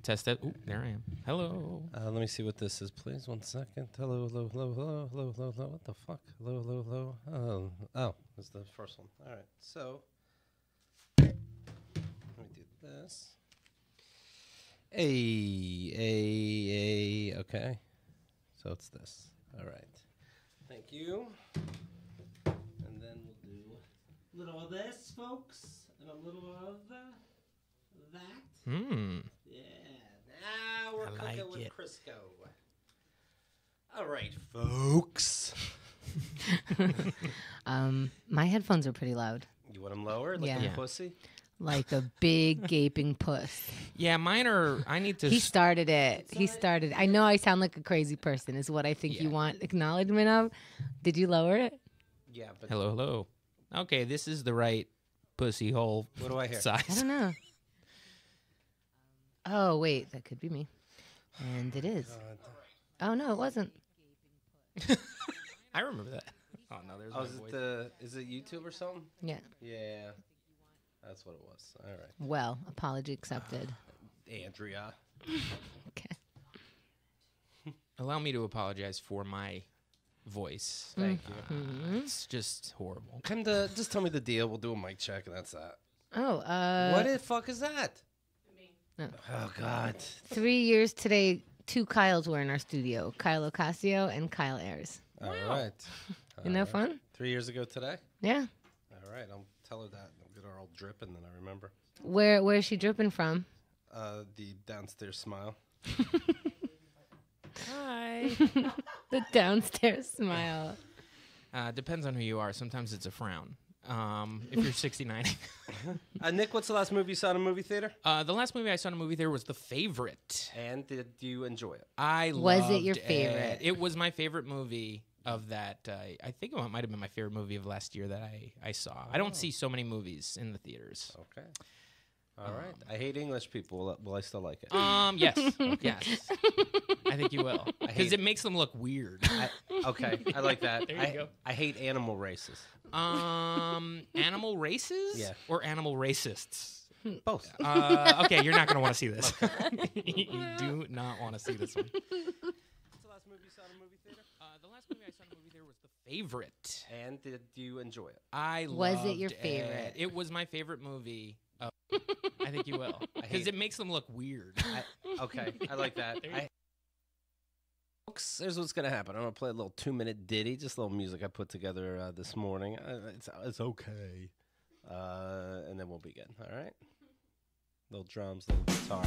Test it. Ooh, there I am. Hello. Let me see what this is, please. 1 second. Hello, hello, hello, hello, hello, hello, hello. What the fuck? Hello, hello, hello. Oh, this is the first one. All right. So, let me do this. Okay. So it's this. All right. Thank you. And then we'll do a little of this, folks, and a little of that. Yeah. Now we're cooking with Crisco. All right, folks. My headphones are pretty loud. You want them lower, like a pussy? Like a big gaping puss. Yeah, mine are. I need to. He started it. I know I sound like a crazy person, is what I think you want acknowledgement of. Did you lower it? Yeah, but. Hello, hello. Okay, this is the right pussy hole. What do I hear? Size. I don't know. Oh, wait. That could be me. And it is. Oh, no, it wasn't. I remember that. Oh, no, there's my voice. Is it YouTube or something? Yeah. Yeah. That's what it was. All right. Well, apology accepted. Andrea. Okay. Allow me to apologize for my voice. Thank you. It's just horrible. Just tell me the deal. We'll do a mic check, and that's that. Oh, What the fuck is that? No. Oh, God. 3 years today, 2 Kyles were in our studio. Kyle Ocasio and Kyle Ayers. All right. Isn't that fun? 3 years ago today? Yeah. All right. I'll tell her that. I'll get her all dripping, then I remember. Where is she dripping from? The downstairs smile. Hi. The downstairs smile. Depends on who you are. Sometimes it's a frown. If you're 69. Nick, what's the last movie you saw in a movie theater? The last movie I saw in a movie theater was The Favorite. And did you enjoy it? Was it your favorite? It was my favorite movie of that. I think it might have been my favorite movie of last year that I saw. I don't see so many movies in the theaters. Okay. All right. I hate English people. Will I still like it? Yes. Yes. I think you will. Because it makes them look weird. Okay. I like that. There you go. I hate animal races. Animal races? Yeah. Or animal racists? Both. Okay, you're not going to want to see this. You do not want to see this one. What's the last movie you saw in a movie theater? The last movie I saw in a movie theater was The Favorite. And did you enjoy it? Was it your favorite? It was my favorite movie. I think you will. Because it makes them look weird. Okay. I like that. Folks, here's what's going to happen. I'm going to play a little 2-minute ditty, just a little music I put together this morning. It's okay. And then we'll begin, all right? Little drums, little guitar.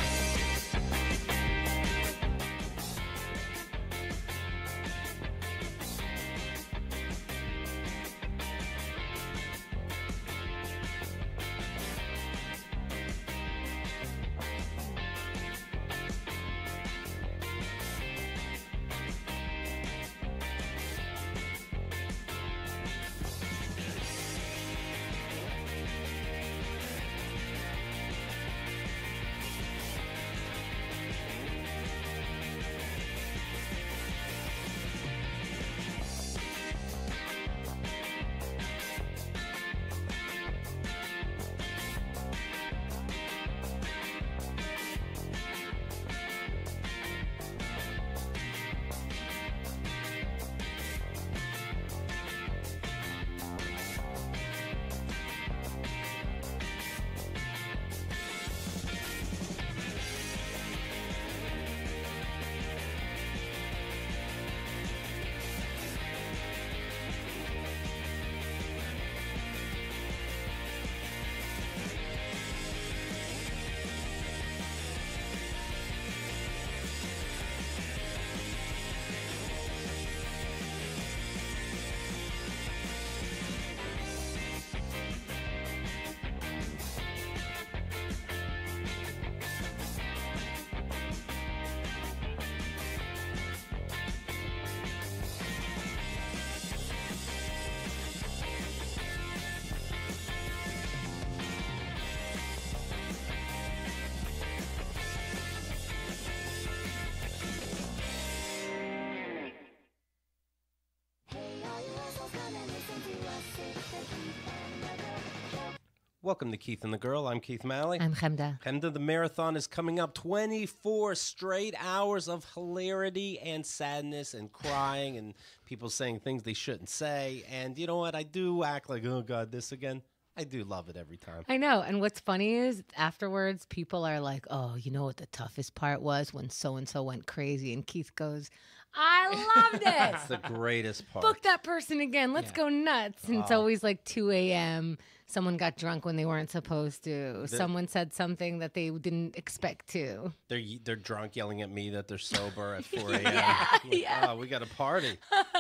Welcome to Keith and the Girl. I'm Keith Malley. I'm Chemda. Chemda, the marathon is coming up. 24 straight hours of hilarity and sadness and crying and people saying things they shouldn't say. And you know what? I do act like, oh, God, this again. I do love it every time. I know. And what's funny is afterwards, people are like, oh, you know what the toughest part was? When so-and-so went crazy. And Keith goes, I loved it. That's the greatest part. Book that person again. Let's go nuts. And it's always like 2 a.m. Someone got drunk when they weren't supposed to. Someone said something that they didn't expect to. They're drunk yelling at me that they're sober at 4 a.m. Yeah. Oh, we got a party.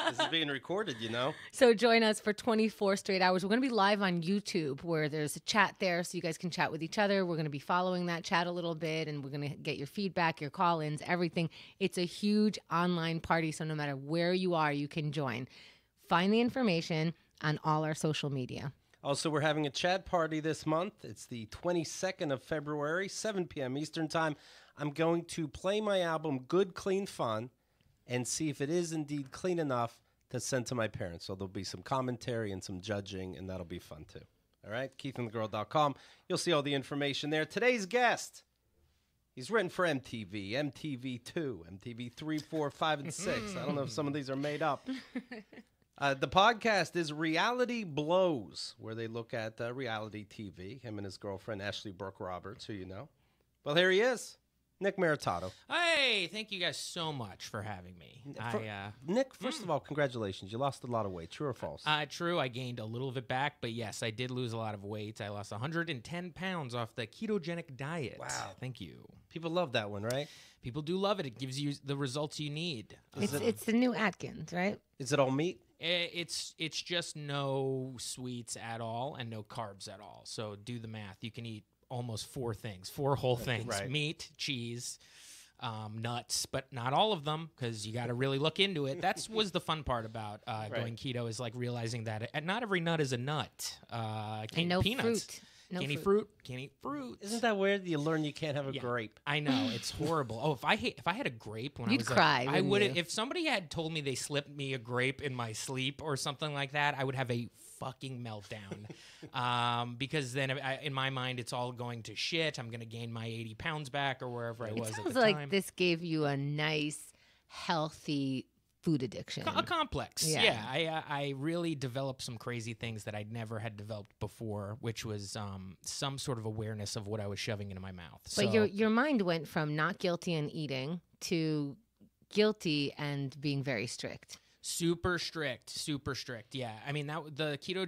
This is being recorded, you know? So join us for 24 straight hours. We're going to be live on YouTube where there's a chat there so you guys can chat with each other. We're going to be following that chat a little bit and we're going to get your feedback, your call-ins, everything. It's a huge online party, so no matter where you are, you can join. Find the information on all our social media. Also, we're having a chat party this month. It's the 22nd of February, 7 p.m. Eastern Time. I'm going to play my album, Good, Clean, Fun, and see if it is indeed clean enough to send to my parents. So there'll be some commentary and some judging, and that'll be fun too. All right, KeithandTheGirl.com. You'll see all the information there. Today's guest, he's written for MTV, MTV2, MTV 3, 4, 5, and 6. I don't know if some of these are made up. The podcast is Reality Blows, where they look at reality TV. Him and his girlfriend, Ashley Brooke Roberts, who you know. Well, here he is, Nick Maritato. Hey, thank you guys so much for having me. Nick, first of all, congratulations. You lost a lot of weight. True or false? True. I gained a little of it back, but yes, I did lose a lot of weight. I lost 110 pounds off the ketogenic diet. Wow. Thank you. People love that one, right? People do love it. It gives you the results you need. It's the new Atkins, right? Is it all meat? It's just no sweets at all and no carbs at all. So do the math. You can eat almost 4 whole things. Right. Meat, cheese, nuts, but not all of them because you got to really look into it. That was the fun part about going keto is like realizing that not every nut is a nut. And no peanuts. fruit. No can't eat fruit. Can't eat fruit. Isn't that weird? You learn you can't have a grape. I know, it's horrible. Oh, if I had a grape when You'd I was cry. I would. You? If somebody had told me they slipped me a grape in my sleep or something like that, I would have a fucking meltdown. Because then in my mind, it's all going to shit. I'm going to gain my 80 pounds back or wherever I was at the sounds like time. this gave you a nice, healthy food addiction. A complex. Yeah. I really developed some crazy things that I'd never had developed before, which was some sort of awareness of what I was shoving into my mouth. But your mind went from not guilty and eating to guilty and being very strict. Super strict. Yeah, I mean the keto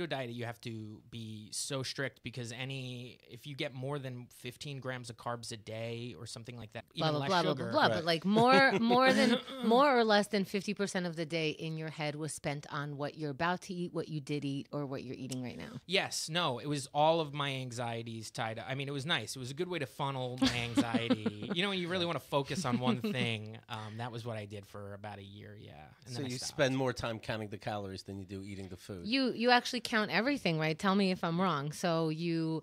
diet, you have to be so strict because if you get more than 15 grams of carbs a day or something like that, even less sugar, blah. But like more or less than 50% of the day in your head was spent on what you're about to eat, what you did eat, or what you're eating right now. Yes, no, it was all of my anxieties tied up. I mean, it was nice. It was a good way to funnel my anxiety. You know, when you really want to focus on one thing, that was what I did for about a year. Yeah. And so you spend more time counting the calories than you do eating the food. You actually count everything, right? Tell me if I'm wrong. So you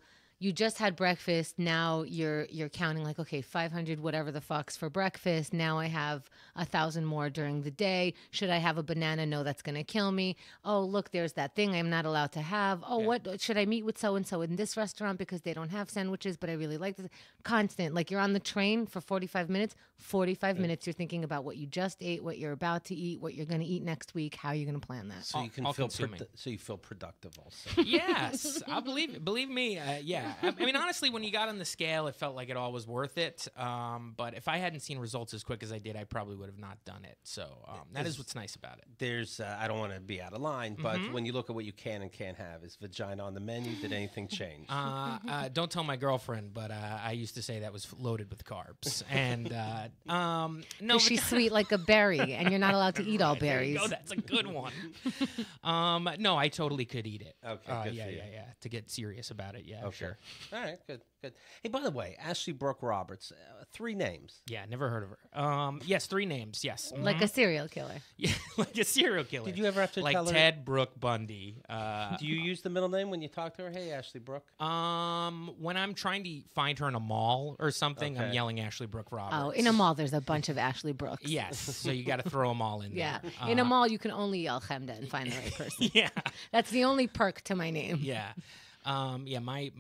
just had breakfast. Now you're counting like, okay, 500 whatever the fucks for breakfast. Now I have 1,000 more during the day. Should I have a banana? No, that's going to kill me. Oh, look, there's that thing I'm not allowed to have. Oh, what should I meet with so-and-so in this restaurant because they don't have sandwiches, but I really like this. Constant. Like you're on the train for 45 minutes. 45 minutes you're thinking about what you just ate, what you're about to eat, what you're going to eat next week, how you're going to plan that. So you can so you feel productive also. Yes, I believe me. Yeah. I mean, honestly, when you got on the scale, it felt like it all was worth it. But if I hadn't seen results as quick as I did, I probably would have not done it. So that is what's nice about it. There's, I don't want to be out of line, but when you look at what you can and can't have, is vagina on the menu? Did anything change? Don't tell my girlfriend, but I used to say that was loaded with carbs. And no, she's sweet like a berry, and you're not allowed to eat all berries. There you go, that's a good one. No, I totally could eat it. Okay, yeah. To get serious about it, yeah, okay. Sure. All right, good. Hey, by the way, Ashley Brooke Roberts, 3 names. Yeah, never heard of her. Yes, 3 names. Yes, like a serial killer. Yeah, like a serial killer. Did you ever have to tell her? Like Ted Brooke Bundy. Do you use the middle name when you talk to her? Hey, Ashley Brooke. When I'm trying to find her in a mall or something, I'm yelling Ashley Brooke Roberts. Oh, in a mall, there's a bunch of Ashley Brooks. Yes, so you got to throw them all in yeah. there. In a mall, you can only yell Chemda and find the right person. Yeah, that's the only perk to my name. Yeah. Yeah, my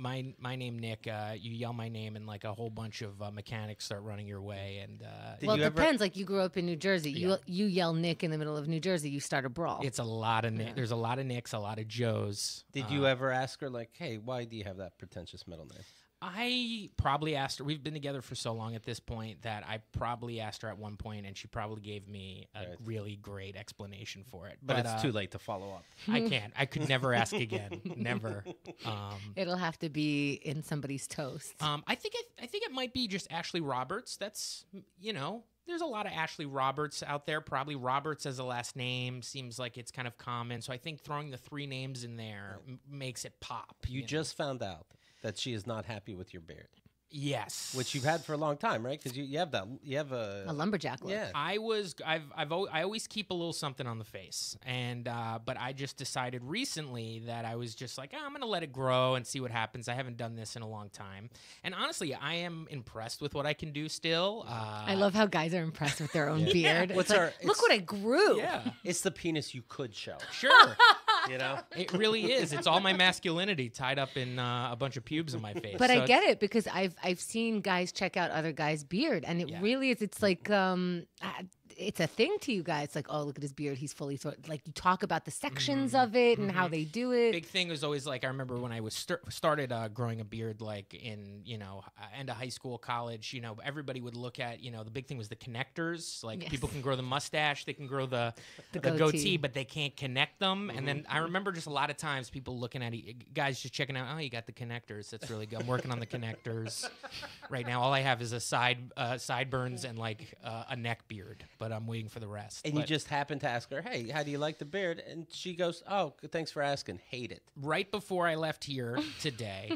name Nick. You yell my name, and like a whole bunch of mechanics start running your way. And Well, it depends. Like you grew up in New Jersey. Yeah. You yell Nick in the middle of New Jersey, you start a brawl. it's a lot of Nick. There's a lot of Nicks, a lot of Joes. Did you ever ask her, like, hey, why do you have that pretentious middle name? I probably asked her. We've been together for so long at this point that I probably asked her at one point, and she probably gave me a really great explanation for it. But it's too late to follow up. I can't. I could never ask again. Never. It'll have to be in somebody's toast. I think it might be just Ashley Roberts. That's there's a lot of Ashley Roberts out there. Probably Roberts as a last name seems like it's kind of common. So I think throwing the 3 names in there makes it pop. You just found out that she is not happy with your beard. Yes, Which you've had for a long time, right? Because you have a lumberjack look. Yeah. I always keep a little something on the face, and but I just decided recently that I was just like, I'm gonna let it grow and see what happens. I haven't done this in a long time, and honestly, I am impressed with what I can do still. I love how guys are impressed with their own beard. What's It's our- like, look what I grew. Yeah, It's the penis you could show. sure. You know? It really is. It's all my masculinity tied up in a bunch of pubes on my face. But So I get it because I've seen guys check out other guys' beard, and it really is. It's like it's a thing to you guys. Like, oh, look at his beard. He's fully like you talk about the sections of it and how they do it. Big thing was always like I remember when I was started growing a beard, like in end of high school, college. Everybody would look at the big thing was the connectors. Like people can grow the mustache, they can grow the goatee, but they can't connect them. And then I remember just a lot of times people looking at guys just checking out. Oh, you got the connectors. That's really good. I'm working on the connectors right now. All I have is a sideburns and like a neck beard, but I'm waiting for the rest. And you just happen to ask her, hey, how do you like the beard? And she goes, oh, thanks for asking. Hate it. Right before I left here today,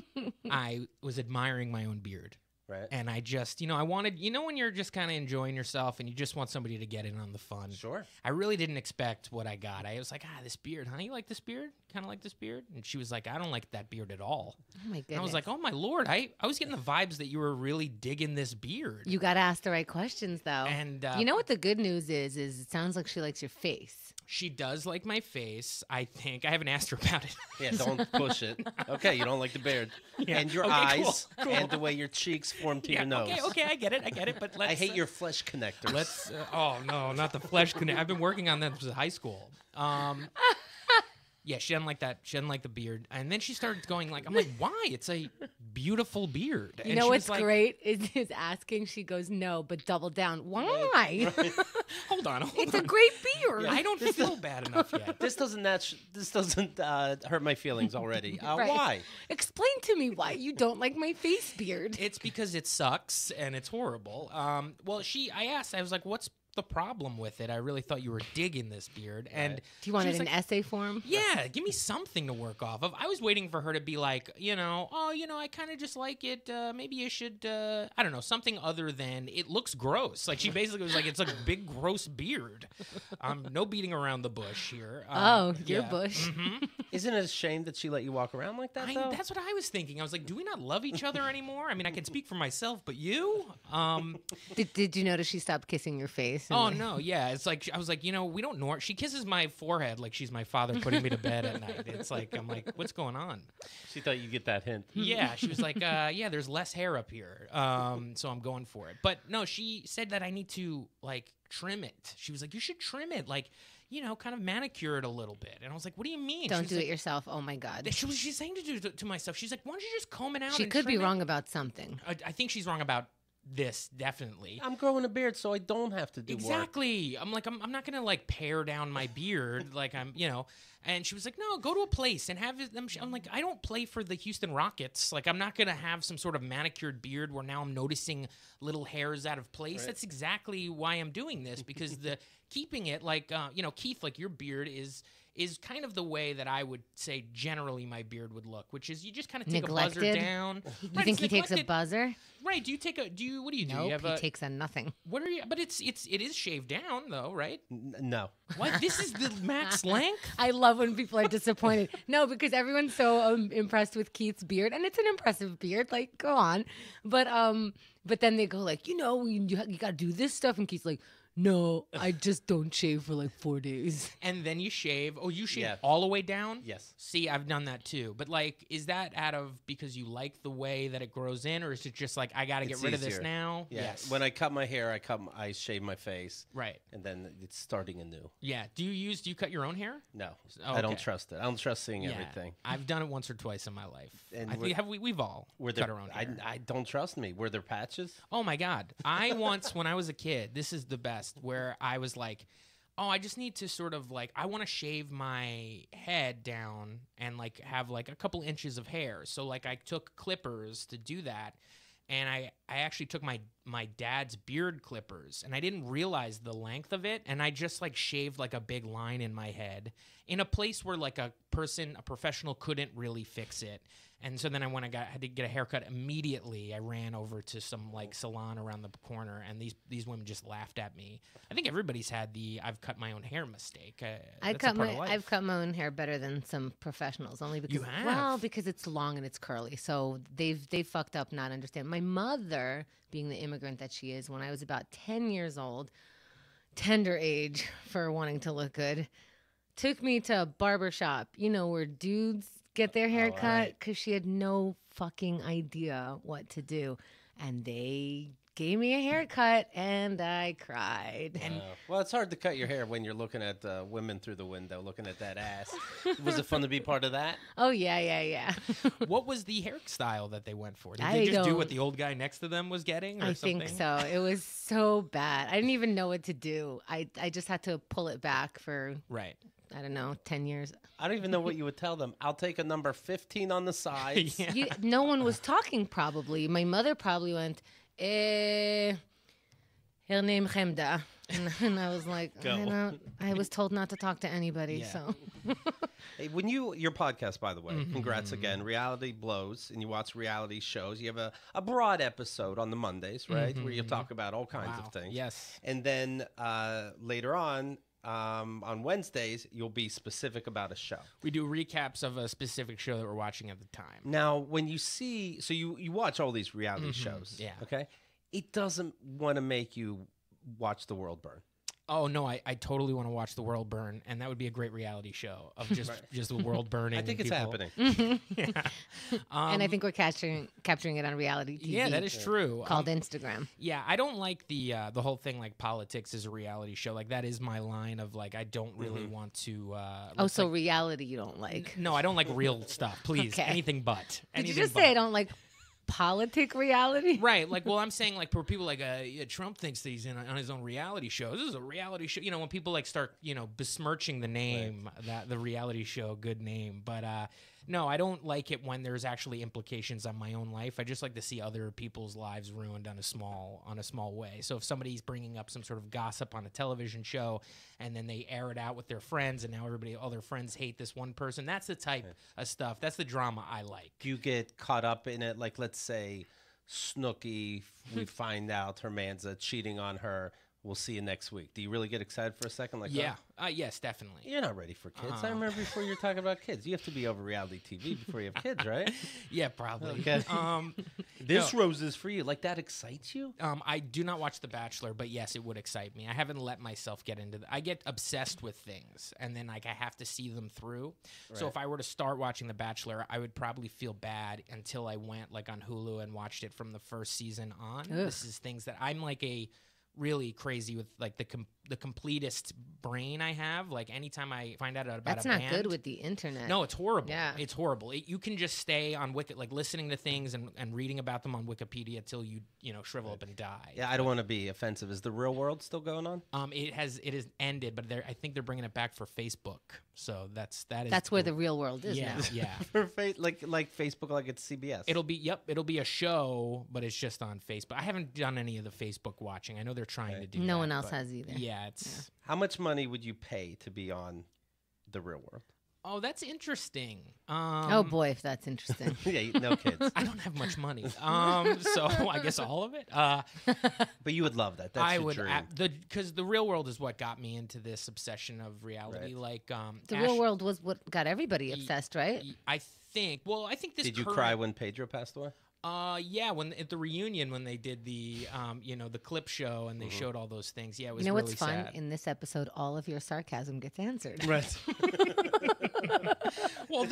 I was admiring my own beard. Right. And I just, I wanted, when you're just kind of enjoying yourself and you just want somebody to get in on the fun. Sure. I really didn't expect what I got. I was like, this beard, huh? You like this beard? Kind of like this beard? And she was like, I don't like that beard at all. Oh my goodness. And I was like, oh my Lord. I was getting the vibes that you were really digging this beard. You got to ask the right questions, though. And you know what the good news is it sounds like she likes your face. She does like my face, I think. I haven't asked her about it. Yeah, don't push it. Okay, you don't like the beard. Yeah. And your Okay, eyes cool. and the way your cheeks form to your nose. Okay, I get it. But let's, I hate your flesh connectors. Let's. Oh no, not the flesh connect. I've been working on that since high school. Yeah, she didn't like that. She didn't like the beard, and then she started going like, "I'm like, why? It's a beautiful beard." You know what's great is asking. She goes, "No, but double down. Why? Hold on. It's a great beard. I don't feel bad enough yet. This doesn't hurt my feelings already. Right. Why? Explain to me why you don't like my face beard." It's because it sucks and it's horrible. Well, I asked. I was like, "What's the problem with it? I really thought you were digging this beard." And Do you want she it was in like, essay form? Yeah, give me something to work off of. I was waiting for her to be like, I kind of just like it. Maybe you should, I don't know, something other than it looks gross. Like she basically was like, it's like a big gross beard. No beating around the bush here. Your bush. Mm-hmm. Isn't it a shame that she let you walk around like that, though? That's what I was thinking. I was like, do we not love each other anymore? I mean, I can speak for myself, but you? Did you notice she stopped kissing your face? Oh, no, yeah. It's like, I was like, we don't know. She kisses my forehead like she's my father putting me to bed at night. It's like, I'm like, what's going on? She thought you'd get that hint. Yeah, she was like, there's less hair up here. So I'm going for it. But no, she said that I need to, like, trim it. She was like, you should trim it. Like, kind of manicure it a little bit. And I was like, what do you mean? Don't do it yourself. Oh, my God. She's saying to do it to myself. She's like, why don't you just comb it out? She could be wrong about something. I think she's wrong about this, definitely. I'm growing a beard, so I don't have to do work. Exactly. I'm like, I'm not gonna like pare down my beard, like I'm, And she was like, no, go to a place and have them. I'm like, I don't play for the Houston Rockets. Like, I'm not gonna have some sort of manicured beard where now I'm noticing little hairs out of place. Right. That's exactly why I'm doing this, because keeping it like, Keith, like your beard is kind of the way that I would say generally my beard would look, which is you just kind of take neglected. A buzzer down. You think he takes a buzzer? Right. What do you do? Nope, he takes a nothing. What are you? But it is shaved down though, right? No. What? This is the max length? I love when people are disappointed. No, because everyone's so impressed with Keith's beard, and it's an impressive beard. Like, go on. But then they go like, you got to do this stuff, and Keith's like, no, I just don't shave for like 4 days. And then you shave. Oh, you shave Yeah. all the way down? Yes. See, I've done that too. But like, is that out of because you like the way that it grows in, or is it just like I got to get It's rid of this easier. now? Yeah. Yes. When I cut my hair, I shave my face, Right. and then it's starting anew. Yeah. Do you cut your own hair? No, Oh, I don't okay. trust it. I don't trust seeing Yeah. everything. I've done it once or twice in my life. And I think we've all Were cut there? our own hair. I don't trust me. Were there patches? Oh my God. I once, when I was a kid, this is the best, where I was like, oh, I just need to sort of like, I want to shave my head down and like have like a couple inches of hair. So like I took clippers to do that. And I actually took my dad's beard clippers, and I didn't realize the length of it. And I just like shaved like a big line in my head in a place where like a professional couldn't really fix it. And so then I had to get a haircut immediately. I ran over to some like salon around the corner, and these women just laughed at me. I think everybody's had the "I've cut my own hair" mistake. I've cut my own hair better than some professionals, only because because it's long and it's curly. So they've fucked up not understand. My mother, being the immigrant that she is, when I was about 10 years old, tender age for wanting to look good, took me to a barber shop, where dudes get their hair cut, because she had no fucking idea what to do. And they gave me a haircut, and I cried. Well, it's hard to cut your hair when you're looking at women through the window, looking at that ass. Was it fun to be part of that? Oh, yeah. What was the hairstyle that they went for? Did they just do what the old guy next to them was getting? Or I something? think so. It was so bad. I didn't even know what to do. I just had to pull it back for, Right. I don't know, 10 years. I don't even know what you would tell them. I'll take a number 15 on the sides. Yeah. No one was talking, probably. My mother probably went, her name Chemda. And I was like, I was told not to talk to anybody, Yeah. so. Hey, your podcast, by the way, congrats again. Reality Blows, and you watch reality shows. You have a broad episode on the Mondays, right, where you talk about all kinds of things. Yes. And then later on Wednesdays, you'll be specific about a show. We do recaps of a specific show that we're watching at the time. Now, when you see, so you watch all these reality shows, yeah. okay? It doesn't want to make you watch the world burn. Oh, no, I totally want to watch the world burn, and that would be a great reality show of just the world burning. I think it's people. happening. Yeah. And I think we're capturing it on reality TV. Yeah, that is true. Called Instagram. Yeah, I don't like the whole thing like politics is a reality show. Like that is my line of like I don't really want to. So reality you don't like. No, I don't like real stuff. Please, Okay. anything but. Did you Anything just but. say I don't like politic reality? Right, like, well, I'm saying, like, for people like, Trump thinks that he's on his own reality show. This is a reality show. When people, like, start, besmirching the name, the reality show, good name. But, no, I don't like it when there's actually implications on my own life. I just like to see other people's lives ruined on a small way. So if somebody's bringing up some sort of gossip on a television show and then they air it out with their friends and now all their friends hate this one person, that's the type of stuff. That's the drama I like. Do you get caught up in it? Like, let's say Snooki, we find out her man's cheating on her. We'll see you next week. Do you really get excited for a second like that? Yeah. Yes, definitely. You're not ready for kids. I remember before you were talking about kids. You have to be over reality TV before you have kids, right? Yeah, probably. Okay. This rose is for you. Like, that excites you? I do not watch The Bachelor, but yes, it would excite me. I haven't let myself get into I get obsessed with things, and then like I have to see them through. Right. So if I were to start watching The Bachelor, I would probably feel bad until I went like on Hulu and watched it from the first season on. Ugh. This is things that I'm like really crazy with, like the completest brain I have. Like anytime I find out about that's a not band, good with the internet. No, it's horrible. Yeah, it's horrible. You can just stay on Wiki, like listening to things and reading about them on Wikipedia till you shrivel up and die. Yeah, I don't want to be offensive. Is The Real World still going on? It has ended, but I think they're bringing it back for Facebook. So that's where the real world is now. Yeah. For like Facebook, like it's CBS. It'll be a show, but it's just on Facebook. I haven't done any of the Facebook watching. I know they're trying to do. No one else has either. Yeah, it's. How much money would you pay to be on The Real World? Oh, that's interesting. Oh boy, if that's interesting. Yeah, no kids. I don't have much money, so I guess all of it. But you would love that. That's your dream. Because The Real World is what got me into this obsession of reality. Right. Like The Real World was what got everybody obsessed, right? I think. Well, I think this. Did you cry when Pedro passed away? Yeah, when at the reunion when they did the the clip show and they showed all those things. Yeah, it was You know really what's fun? sad. In this episode, all of your sarcasm gets answered. Right. Well,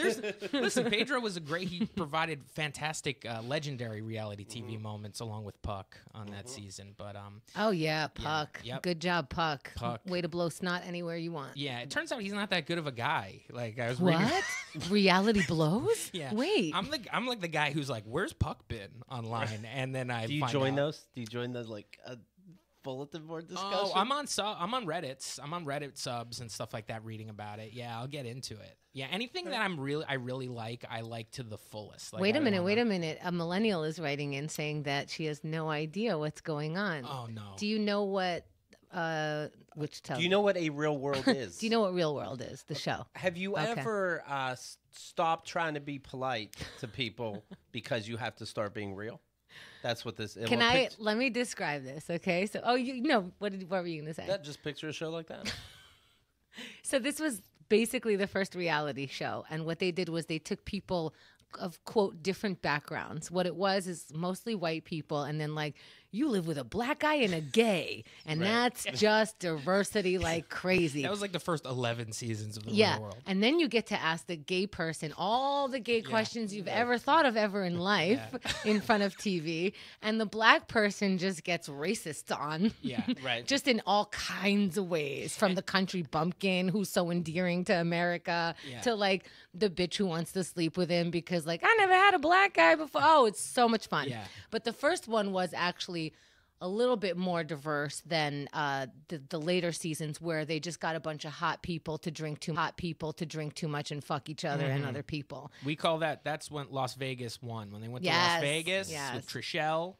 listen, Pedro was he provided fantastic legendary reality TV moments along with Puck on that season, but Oh yeah, Puck. yep. Good job, Puck. Puck. Way to blow snot anywhere you want. yeah, it turns out he's not that good of a guy. Like I was What? reading. Reality blows? Yeah. Wait. I'm like the guy who's like, "Where's Puck been online?" And then I Do you find join out. those? Do you join those like bulletin board discussion? Oh, I'm on Reddits. I'm on Reddit subs and stuff like that, reading about it. Yeah, I'll get into it. Yeah, anything that I really like, I like to the fullest. Like, wait a I minute, wanna- wait a minute. A millennial is writing in saying that she has no idea what's going on. Oh no. Do you know what which tell Do you know what a real world is? Do you know what Real World is, the show? Have you Okay. ever stopped trying to be polite to people because you have to start being real? That's what this. Can I let me describe this, okay? So what were you going to say? That just picture a show like that. So this was basically the first reality show, and what they did was they took people of quote different backgrounds. What it was is mostly white people, and then like you live with a black guy and a gay, and that's just diversity like crazy. That was like the first 11 seasons of the Yeah, Real World. and then you get to ask the gay person all the gay questions you've ever thought of ever in life in front of TV, and the black person just gets racist on. Yeah, Right. Just in all kinds of ways, from the country bumpkin who's so endearing to America Yeah. to like the bitch who wants to sleep with him because like I never had a black guy before. Oh, it's so much fun. Yeah. But the first one was actually a little bit more diverse than the later seasons where they just got a bunch of hot people to drink too much and fuck each other and other people. We call that's when Las Vegas won. When they went to Yes, Las Vegas yes. with Trishelle,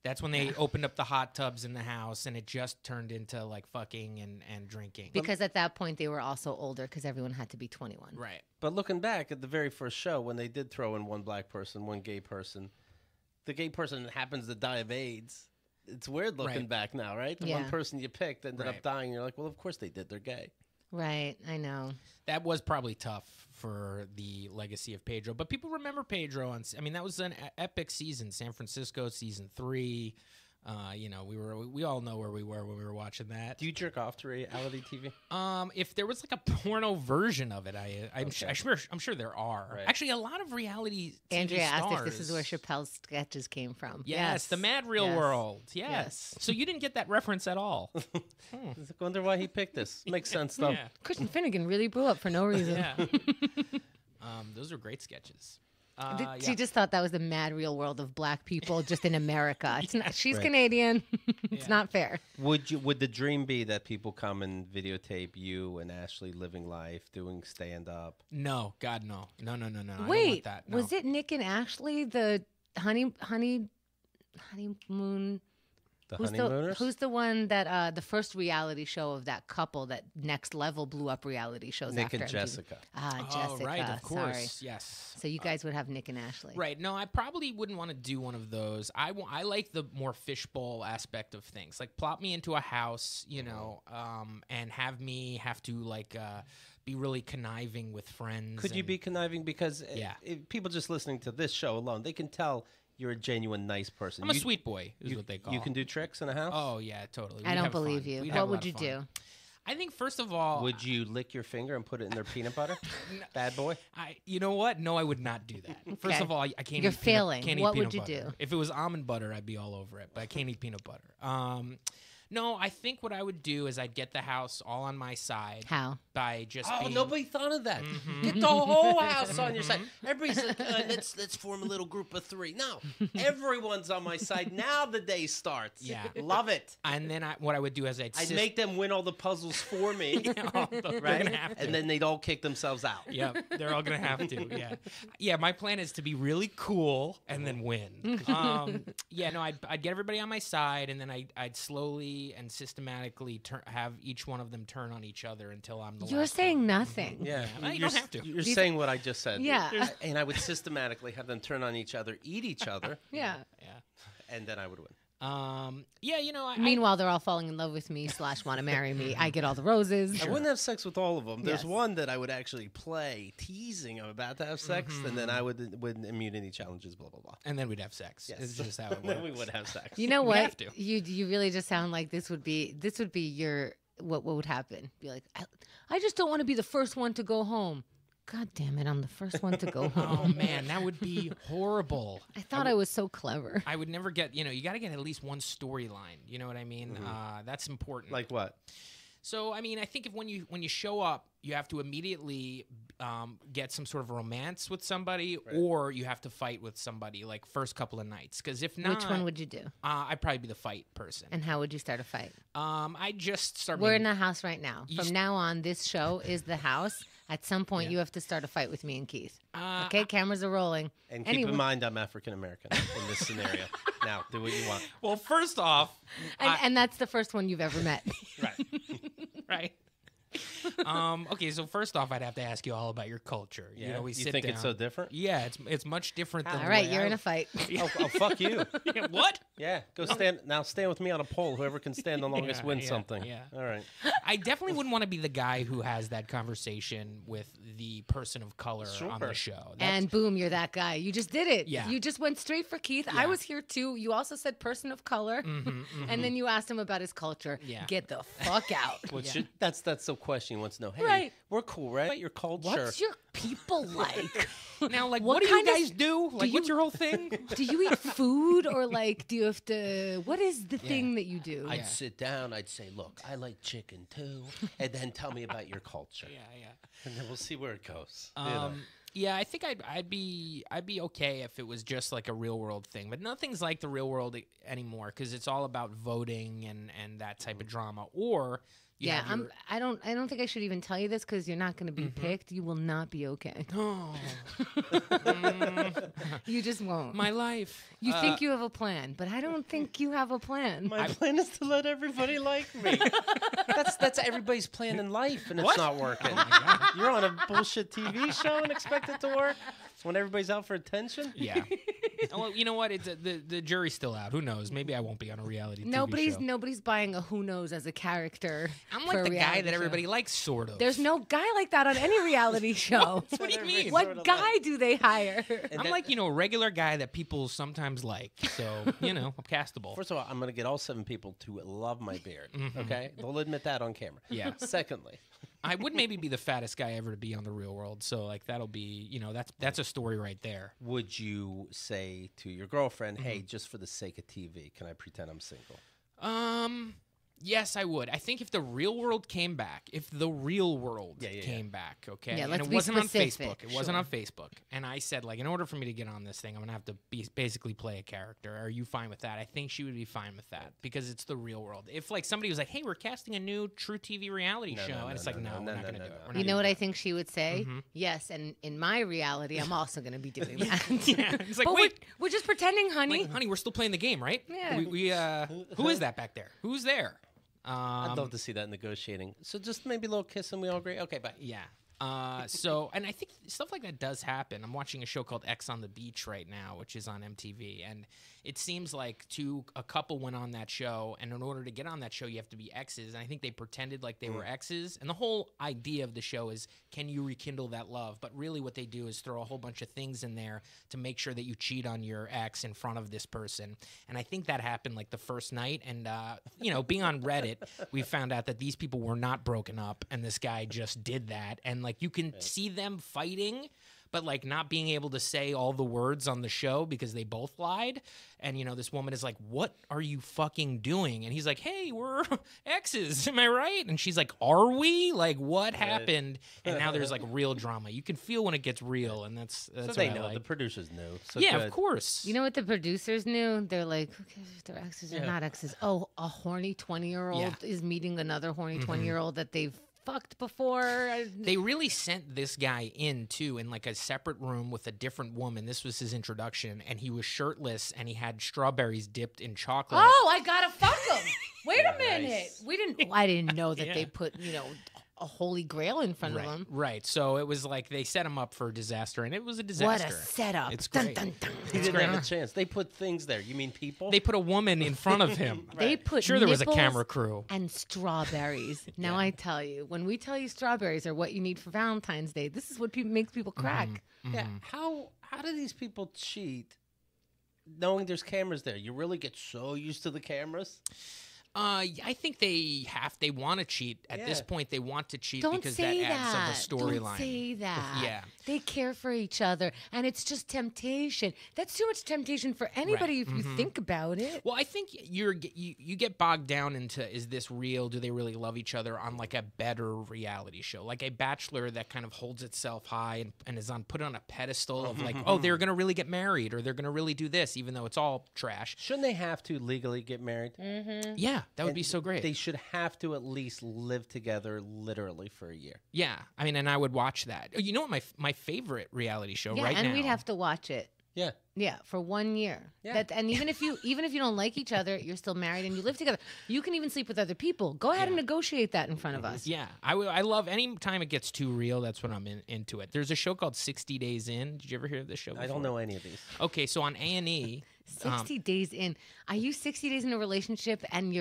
that's when they opened up the hot tubs in the house, and it just turned into like fucking and drinking. Because at that point they were also older because everyone had to be 21. Right. But looking back at the very first show, when they did throw in one black person, one gay person, the gay person happens to die of AIDS. It's weird looking Right. back now, right? The Yeah. one person you picked ended Right. up dying. You're like, well, of course they did. They're gay. Right, I know. That was probably tough for the legacy of Pedro, but people remember Pedro. That was an epic season. San Francisco season 3. We all know where we were when we were watching that. Do you jerk off to reality TV? If there was like a porno version of it, I'm sure there are. Right. Actually, a lot of reality TV Andrea asked if this stars- is where Chappelle's sketches came from. Yes, the Mad Real Yes. World. Yes. So you didn't get that reference at all. I wonder why he picked this. Makes sense, though. Yeah. Christian Finnegan really blew up for no reason. Yeah. Those are great sketches. She just thought that was the Mad Real World of black people just in America. It's not, she's Right. Canadian. It's Yeah. not fair. Would the dream be that people come and videotape you and Ashley living life, doing stand up? No, God, no. No. I don't want Wait, that. No. was it Nick and Ashley, the honeymoon? The honeymooners? Who's the one that the first reality show of that couple that Next Level blew up reality shows Nick after and MTV? Jessica. Ah, Oh, Jessica. right, of course. Sorry. Yes. So you guys would have Nick and Ashley. Right. No, I probably wouldn't want to do one of those. I like the more fishbowl aspect of things. Like plop me into a house, and have me have to like be really conniving with friends. Could you and- be conniving? Because Yeah. if people just listening to this show alone, they can tell you're a genuine nice person. I'm a sweet boy, is what they call. You can do tricks in a house? Oh yeah, totally. I We'd don't have believe fun. you. We'd have a What would lot you of fun. do? I think first of all, Would you lick your finger and put it in their peanut butter? Bad boy? you know what? No, I would not do that. First Okay. of all, I can't. You're eat failing. Can't eat What peanut would you butter. do? If it was almond butter, I'd be all over it. But I can't eat peanut butter. No, I think what I would do is I'd get the house all on my side How? by just. Oh, being, nobody thought of that. Mm-hmm. Get the whole house on your side. Everybody's like, let's form a little group of 3. No, everyone's on my side. Now the day starts. Yeah. Love it. And then what I would do is I'd make them win all the puzzles for me. They're right? gonna have to. And then they'd all kick themselves out. Yeah, they're all gonna have to. Yeah, yeah. My plan is to be really cool and then win. No, I'd get everybody on my side, and then I'd slowly and systematically have each one of them turn on each other until I'm the You're last saying one. nothing. Yeah, You don't have to. You're saying what I just said. Yeah. And I would systematically have them turn on each other, eat each other, Yeah. Yeah. and then I would win. Yeah, you know. Meanwhile, they're all falling in love with me / want to marry me. I get all the roses. I wouldn't have sex with all of them. There's Yes. one that I would actually play, teasing I'm about to have sex, and then I would immunity challenges, blah blah blah. and then we'd have sex. Yes. It's just how it And then works. we would have sex. You know We what? have to. You really just sound like this would be your what would happen? Be like, I just don't want to be the first one to go home. God damn it, I'm the first one to go Oh home. man, that would be horrible. I thought I was so clever. I would never get. You know, you got to get at least one storyline. You know what I mean? That's important. Like what? So I mean, I think if when you show up, you have to immediately get some sort of romance with somebody, or you have to fight with somebody like first couple of nights. Because if not, Which one would you do? I'd probably be the fight person. And how would you start a fight? I just start. We're in a house right now. You From s- now on, this show is the house. At some point, you have to start a fight with me and Keith. Uh, Okay, cameras are rolling. And keep in mind, I'm African American in this scenario. Now, do what you want. Well, first off, And that's the first one you've ever met. Right. right. Okay, so first off, I'd have to ask you all about your culture. You know, we You sit think down. it's so different? Yeah, it's much different than. All the right, way you're I- in a fight. Oh, fuck you. Yeah, what? Yeah, go stand. Now stand with me on a pole. Whoever can stand the longest Yeah, wins yeah, something. yeah. All right. I definitely wouldn't want to be the guy who has that conversation with the person of color on the Sure. show. And boom, you're that guy. You just did it. Yeah. You just went straight for Keith. Yeah. I was here too. You also said person of color. And then you asked him about his culture. Yeah. Get the fuck out. That's the question he wants to know. Hey, Right. we're cool, right? Your culture. What's your people like? now, like, What what do you kind of- guys do? Like, what's you- your whole thing? Do you eat food or like do you have to what is the thing that you do? I'd sit down. I'd say, "Look, I like chicken too," and then tell me about your culture, yeah. and then we'll see where it goes. You know. Yeah, I think I'd be okay if it was just like a real world thing, but nothing's like the real world anymore because it's all about voting and that type of drama. Or you Yeah, have your- I don't think I should even tell you this because you're not going to be picked. You will not be okay. Oh, You just won't. my life. You think you have a plan, but I don't think you have a plan. My plan is to let everybody like me. that's everybody's plan in life, and it's not working. You're on a bullshit TV show and expect it to work when everybody's out for attention. Yeah. Well, you know what? It's the jury's still out. Who knows? Maybe I won't be on a reality TV show. Nobody's buying a who knows as a character. I'm for like a the guy reality that show. everybody likes, sort of. There's no guy like that on any reality show. What do you mean? What guy do they hire? I'm like, a regular guy that people sometimes like. So, I'm castable. First of all, I'm going to get all 7 people to love my beard. Okay, they'll admit that on camera. Yeah. Secondly, I would maybe be the fattest guy ever to be on The Real World. So, like, that'll be, that's a story right there. would you say to your girlfriend, "Hey, just for the sake of TV, can I pretend I'm single?" Yes, I would. I think if the Real World came back, came back, okay, Yeah, and let's it be wasn't specific, on Facebook. It wasn't on Facebook, and I said, like, in order for me to get on this thing, I'm gonna have to basically play a character. Are you fine with that? I think she would be fine with that because it's the Real World. If like somebody was like, "Hey, we're casting a new True TV reality show," and it's like, "No, we're not gonna do it." We're not You know doing what I that. think she would say? Yes, and in my reality, I'm also going to be doing that. Yeah, it's like, But wait, we're just pretending, honey. honey, we're still playing the game, right? Yeah. We who is that back there? Who's there? I'd love to see that negotiating. So just maybe a little kiss and we all agree. Okay, bye. Yeah. And I think stuff like that does happen. I'm watching a show called X on the Beach right now, which is on MTV, and it seems like a couple went on that show, and in order to get on that show, you have to be exes. And I think they pretended like they were exes. And the whole idea of the show is, can you rekindle that love? But really, what they do is throw a whole bunch of things in there to make sure that you cheat on your ex in front of this person. And I think that happened like the first night. And being on Reddit, we found out that these people were not broken up, and this guy just did that. And like you can see them fighting, but like not being able to say all the words on the show because they both lied. And this woman is like, "What are you fucking doing?" And he's like, "Hey, we're exes, am I right?" And she's like, "Are we? Like, what happened?" And now there's like real drama. You can feel when it gets real, and that's So what they I know. like. The producers know. So Yeah, good. of course. You know what the producers knew? They're like, who cares if they're exes or not exes? Oh, a horny 20-year-old is meeting another horny 20-year-old that they've fucked before. They really sent this guy in too in like a separate room with a different woman. This was his introduction, and he was shirtless and he had strawberries dipped in chocolate. Oh, I gotta fuck him. Wait a minute. I didn't know that Yeah. they put, a holy grail in front of them. Right. So it was like they set him up for a disaster, and it was a disaster. What a setup. It's Dun, great. dun, dun. He didn't have a chance. They put things there. You mean people? They put a woman in front of him. They put Sure, there was a nipples camera crew. and strawberries. Now I tell you, when we tell you strawberries are what you need for Valentine's Day, this is what makes people crack. Yeah. How do these people cheat knowing there's cameras there? You really get so used to the cameras? I think they want to cheat. At this point, they want to cheat Don't because say that adds to the storyline. Don't say that. Yeah. They care for each other, and it's just temptation. That's too much temptation for anybody if you think about it. Well, I think you get bogged down into, is this real? Do they really love each other on like a better reality show? Like a Bachelor that kind of holds itself high and is put on a pedestal of like, oh, they're going to really get married or they're going to really do this, even though it's all trash. Shouldn't they have to legally get married? Yeah, that would be so great. They should have to at least live together literally for a year. Yeah, I mean, and I would watch that. You know what my favorite reality show right now? And we'd have to watch it. Yeah. Yeah, for 1 year. Yeah. And even if you don't like each other, you're still married and you live together. You can even sleep with other people. Go ahead and negotiate that in front of us. Yeah, I love any time it gets too real. That's when I'm into it. There's a show called 60 Days In. Did you ever hear of this show before? I don't know any of these. Okay, so on A&E. 60 days in. Are you 60 days in a relationship and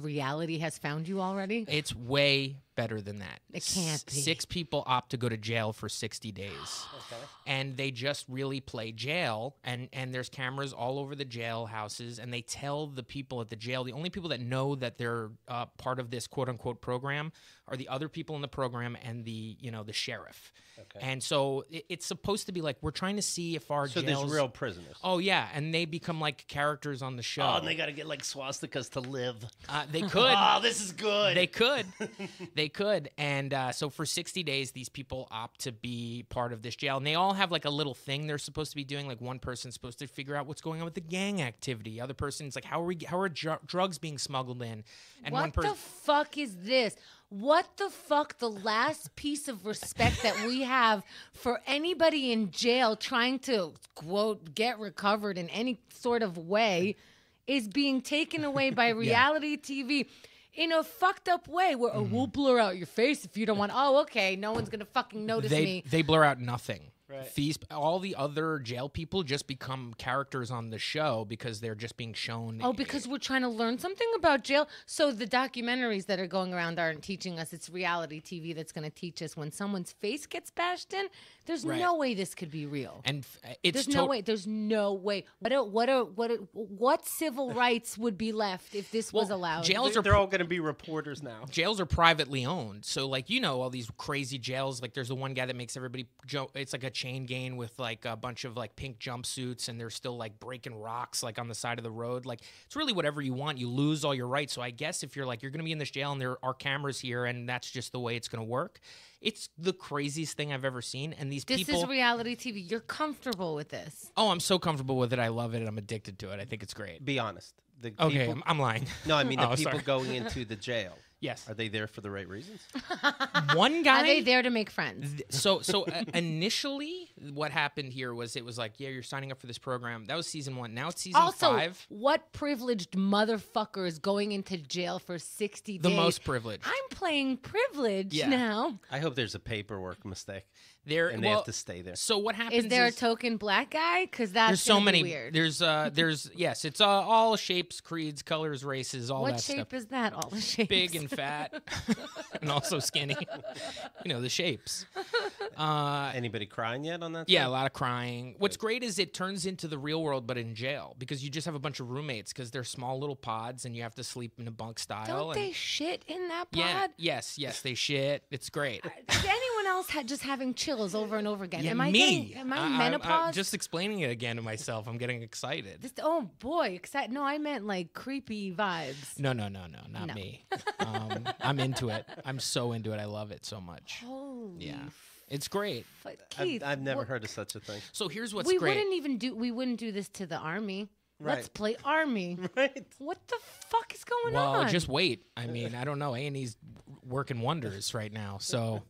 reality has found you already? It's way better than that. It can't be. 6 people opt to go to jail for 60 days. Okay. And they just really play jail, and there's cameras all over the jail houses, and they tell the people at the jail, the only people that know that they're part of this quote-unquote program are the other people in the program and the sheriff. Okay. And so it's supposed to be like, we're trying to see if our So jails... there's real prisoners. Oh, yeah, and they become like characters on the show. Oh, and they got to get like swastikas to live. They could. Oh, this is good. They could. They could. And so for 60 days, these people opt to be part of this jail. And they all have like a little thing they're supposed to be doing. Like one person's supposed to figure out what's going on with the gang activity. The other person's like, how are drugs being smuggled in? And What the fuck is this? What the fuck? The last piece of respect that we have for anybody in jail trying to, quote, get recovered in any sort of way is being taken away by reality TV in a fucked up way where we'll blur out your face if you don't want. Oh, okay. No one's going to fucking notice me. They blur out nothing. Right. All the other jail people just become characters on the show because they're just being shown. Oh, because we're trying to learn something about jail. So the documentaries that are going around aren't teaching us. It's reality TV that's going to teach us when someone's face gets bashed in. There's no way this could be real. And it's There's no way. There's no way. What civil rights would be left if this was allowed? They're all going to be reporters now. Jails are privately owned. So, like, all these crazy jails. Like, there's the one guy that makes everybody it's like a chain gang with, like, a bunch of, like, pink jumpsuits, and they're still, like, breaking rocks, like, on the side of the road. Like, it's really whatever you want. You lose all your rights. So I guess if you're, like, you're going to be in this jail and there are cameras here and that's just the way it's going to work, it's the craziest thing I've ever seen. And these people... This is reality TV. You're comfortable with this. Oh, I'm so comfortable with it. I love it. I'm addicted to it. I think it's great. Be honest. The Okay, people, I'm lying. No, I mean the people sorry. going into the jail. Yes. Are they there for the right reasons? One guy... Are they there to make friends? So initially, what happened here was it was like, yeah, you're signing up for this program. That was season 1. Now it's season 5. What privileged motherfucker is going into jail for 60 days? The most privileged. I'm playing privilege now. I hope there's a paperwork mistake. They Well, have to stay there. So what happens Is there a token black guy? Because that's there's so many. weird. There's yes, it's all shapes, creeds, colors, races, all what that shape stuff. is that? All the shapes. Big and fat, and also skinny. The shapes. Anybody crying yet on that? Yeah, side? a lot of crying. What's great is it turns into the real world, but in jail, because you just have a bunch of roommates because they're small little pods and you have to sleep in a bunk style. Don't they shit in that pod? Yeah, yes, they shit. It's great. Is anyone else just having chills over and over again? Yeah, Am I me. Am I menopause? I'm just explaining it again to myself. I'm getting excited. Oh boy, excited! No, I meant like creepy vibes. No, not me. I'm into it. I'm so into it. I love it so much. Holy it's great. Keith, I've never heard of such a thing. So here's what's we great. We wouldn't do this to the army. Right. Let's play army. Right. What the fuck is going Well, on? just wait. I mean, I don't know. A&E's working wonders right now. So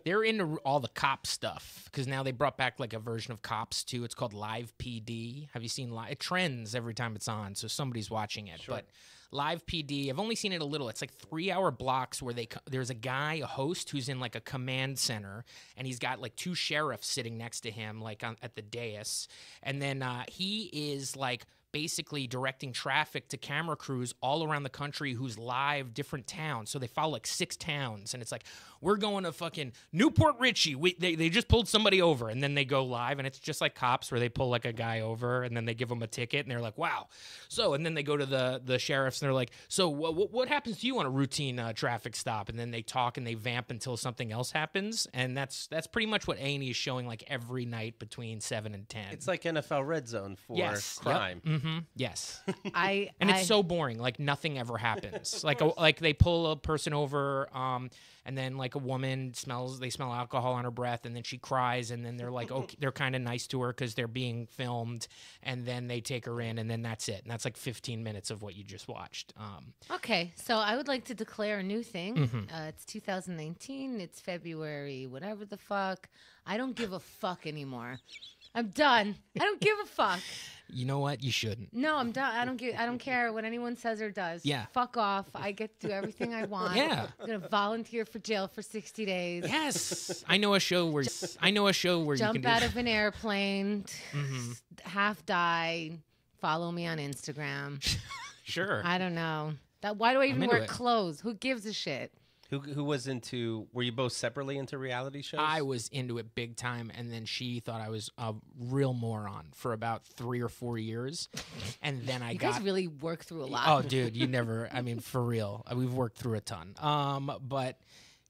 they're into all the cop stuff because now they brought back like a version of Cops too. It's called Live PD. Have you seen Live? It trends every time it's on, so somebody's watching it. Sure. But Live PD, I've only seen it a little. It's like 3-hour blocks where there's a guy, a host, who's in like a command center, and he's got like 2 sheriffs sitting next to him, like at the dais, and then he is like basically directing traffic to camera crews all around the country who's live different towns. So they follow like 6 towns, and it's like, we're going to fucking Newport Richie. They just pulled somebody over, and then they go live, and it's just like Cops where they pull like a guy over, and then they give him a ticket, and they're like, wow. So, and then they go to the sheriffs, and they're like, so what happens to you on a routine traffic stop? And then they talk and they vamp until something else happens, and that's pretty much what A&E is showing like every night between 7 and 10. It's like NFL Red Zone for Yes. crime. Yep. Yes. I It's so boring. Like nothing ever happens. like they pull a person over, and then like a woman they smell alcohol on her breath, and then she cries, and then they're like, okay, they're kind of nice to her because they're being filmed, and then they take her in, and then that's it. And that's like 15 minutes of what you just watched. Okay, so I would like to declare a new thing. It's 2019. It's February, whatever the fuck. I don't give a fuck anymore. I'm done. I don't give a fuck. You know what? You shouldn't. No, I'm done. I don't care what anyone says or does. Yeah. Fuck off. I get to do everything I want. Yeah. I'm gonna volunteer for jail for 60 days. Yes. I know a show where you Jump can out of an airplane, half die. Follow me on Instagram. Sure. I don't know. Why do I even into wear it. clothes? Who gives a shit? Who was into? Were you both separately into reality shows? I was into it big time, and then she thought I was a real moron for about 3 or 4 years, and then I You got. guys really work through a lot. Oh, dude, you never. I mean, for real, we've worked through a ton. But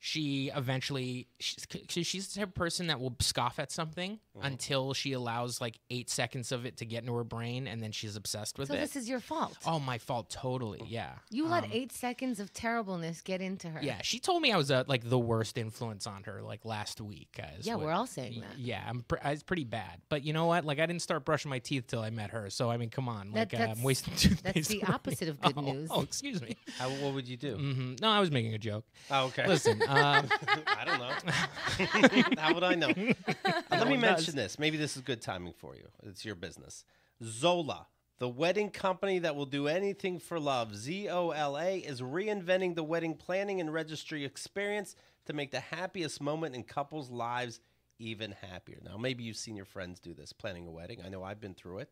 she eventually, she's the type of person that will scoff at something until she allows like 8 seconds of it to get into her brain, and then she's obsessed with So it. this is your fault. Oh, my fault, totally. Yeah. You let 8 seconds of terribleness get into her. Yeah, she told me I was like the worst influence on her like last week, guys. Yeah, we're all saying that. Yeah, I was pretty bad. But you know what? Like I didn't start brushing my teeth till I met her. So I mean, come on, like I'm wasting toothpaste. That's the opposite of good news. Oh, excuse me. What would you do? No, I was making a joke. Oh, okay. Listen, I don't know. How would I know? Let me one mention does. this. Maybe this is good timing for you. It's your business. Zola, the wedding company that will do anything for love, ZOLA, is reinventing the wedding planning and registry experience to make the happiest moment in couples' lives even happier. Now, maybe you've seen your friends do this, planning a wedding. I know I've been through it.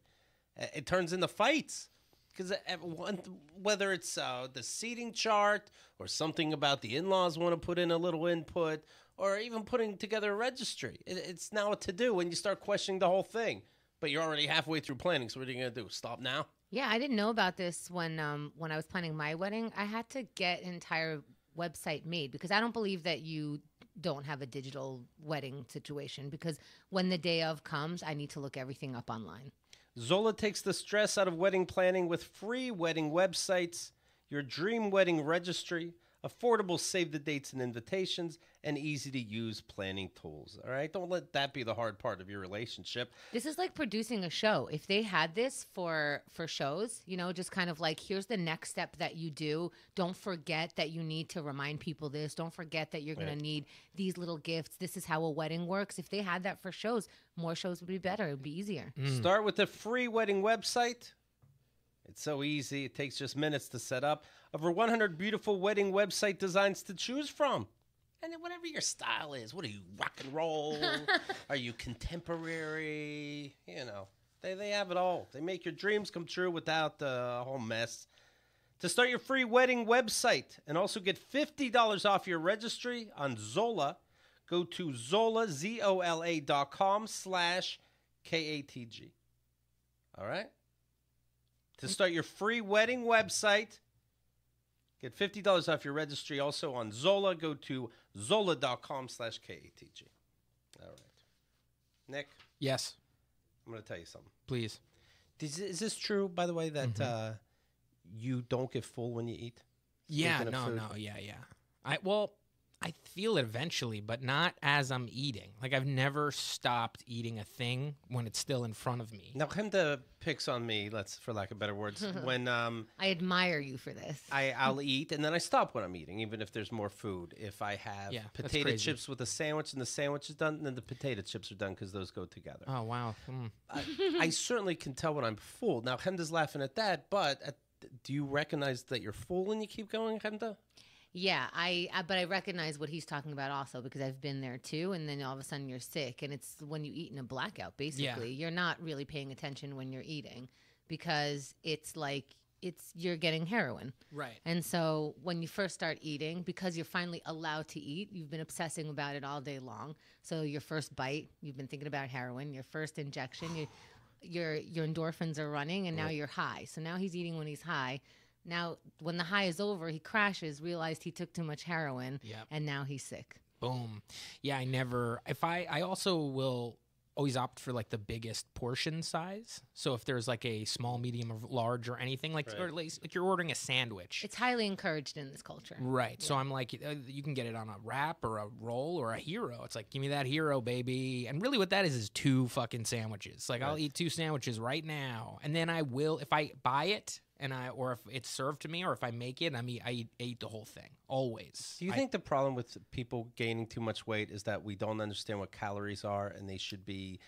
It turns into fights. Because whether it's the seating chart or something about the in-laws want to put in a little input or even putting together a registry, it's now a to-do when you start questioning the whole thing. But you're already halfway through planning, so what are you going to do? Stop now? Yeah, I didn't know about this when I was planning my wedding. I had to get an entire website made because I don't believe that you don't have a digital wedding situation because when the day of comes, I need to look everything up online. Zola takes the stress out of wedding planning with free wedding websites, your dream wedding registry, affordable save the dates and invitations, and easy-to-use planning tools. All right? Don't let that be the hard part of your relationship. This is like producing a show. If they had this for shows, you know, just kind of like, here's the next step that you do. Don't forget that you need to remind people this. Don't forget that you're going to need these little gifts. This is how a wedding works. If they had that for shows, more shows would be better. It would be easier. Start with the free wedding website. It's so easy. It takes just minutes to set up. Over 100 beautiful wedding website designs to choose from. And then whatever your style is. What are you, rock and roll? Are you contemporary? You know, they have it all. They make your dreams come true without the whole mess. To start your free wedding website and also get $50 off your registry on Zola, go to zola.com/KATG. All right? To start your free wedding website, get $50 off your registry. Also on Zola, go to zola.com/KATG. All right. Nick, Yes, I'm going to tell you something. please. Is this true, by the way, that you don't get full when you eat? Yeah, Speaking of food. no, yeah. I feel it eventually, but not as I'm eating. Like I've never stopped eating a thing when it's still in front of me. Now, Hemda picks on me, for lack of better words, when I admire you for this. I'll eat and then I stop when I'm eating, even if there's more food. If I have that's potato crazy. chips with a sandwich and the sandwich is done, then the potato chips are done because those go together. Oh wow. I certainly can tell when I'm full. Now, Hemda's laughing at that, but do you recognize that you're full and you keep going, Hemda? Yeah, but I recognize what he's talking about also because I've been there too. And then all of a sudden you're sick, and it's when you eat in a blackout. Basically, you're not really paying attention when you're eating because it's like you're getting heroin. Right. And so when you first start eating, because you're finally allowed to eat, you've been obsessing about it all day long. So your first bite, you've been thinking about heroin. Your first injection, your endorphins are running, and now you're high. So now he's eating when he's high. Now, when the high is over, he crashes, realized he took too much heroin, and now he's sick. Boom. Yeah, I also will always opt for like the biggest portion size. So if there's like a small, medium, or large or anything, like, or like you're ordering a sandwich. It's highly encouraged in this culture. Right. Yeah. So I'm like, you can get it on a wrap or a roll or a hero. It's like, give me that hero, baby. And really what that is 2 fucking sandwiches. Like I'll eat 2 sandwiches right now. And then I will, if I buy it, or if it's served to me, or if I make it, I eat the whole thing always. Do you think the problem with people gaining too much weight is that we don't understand what calories are, and they should be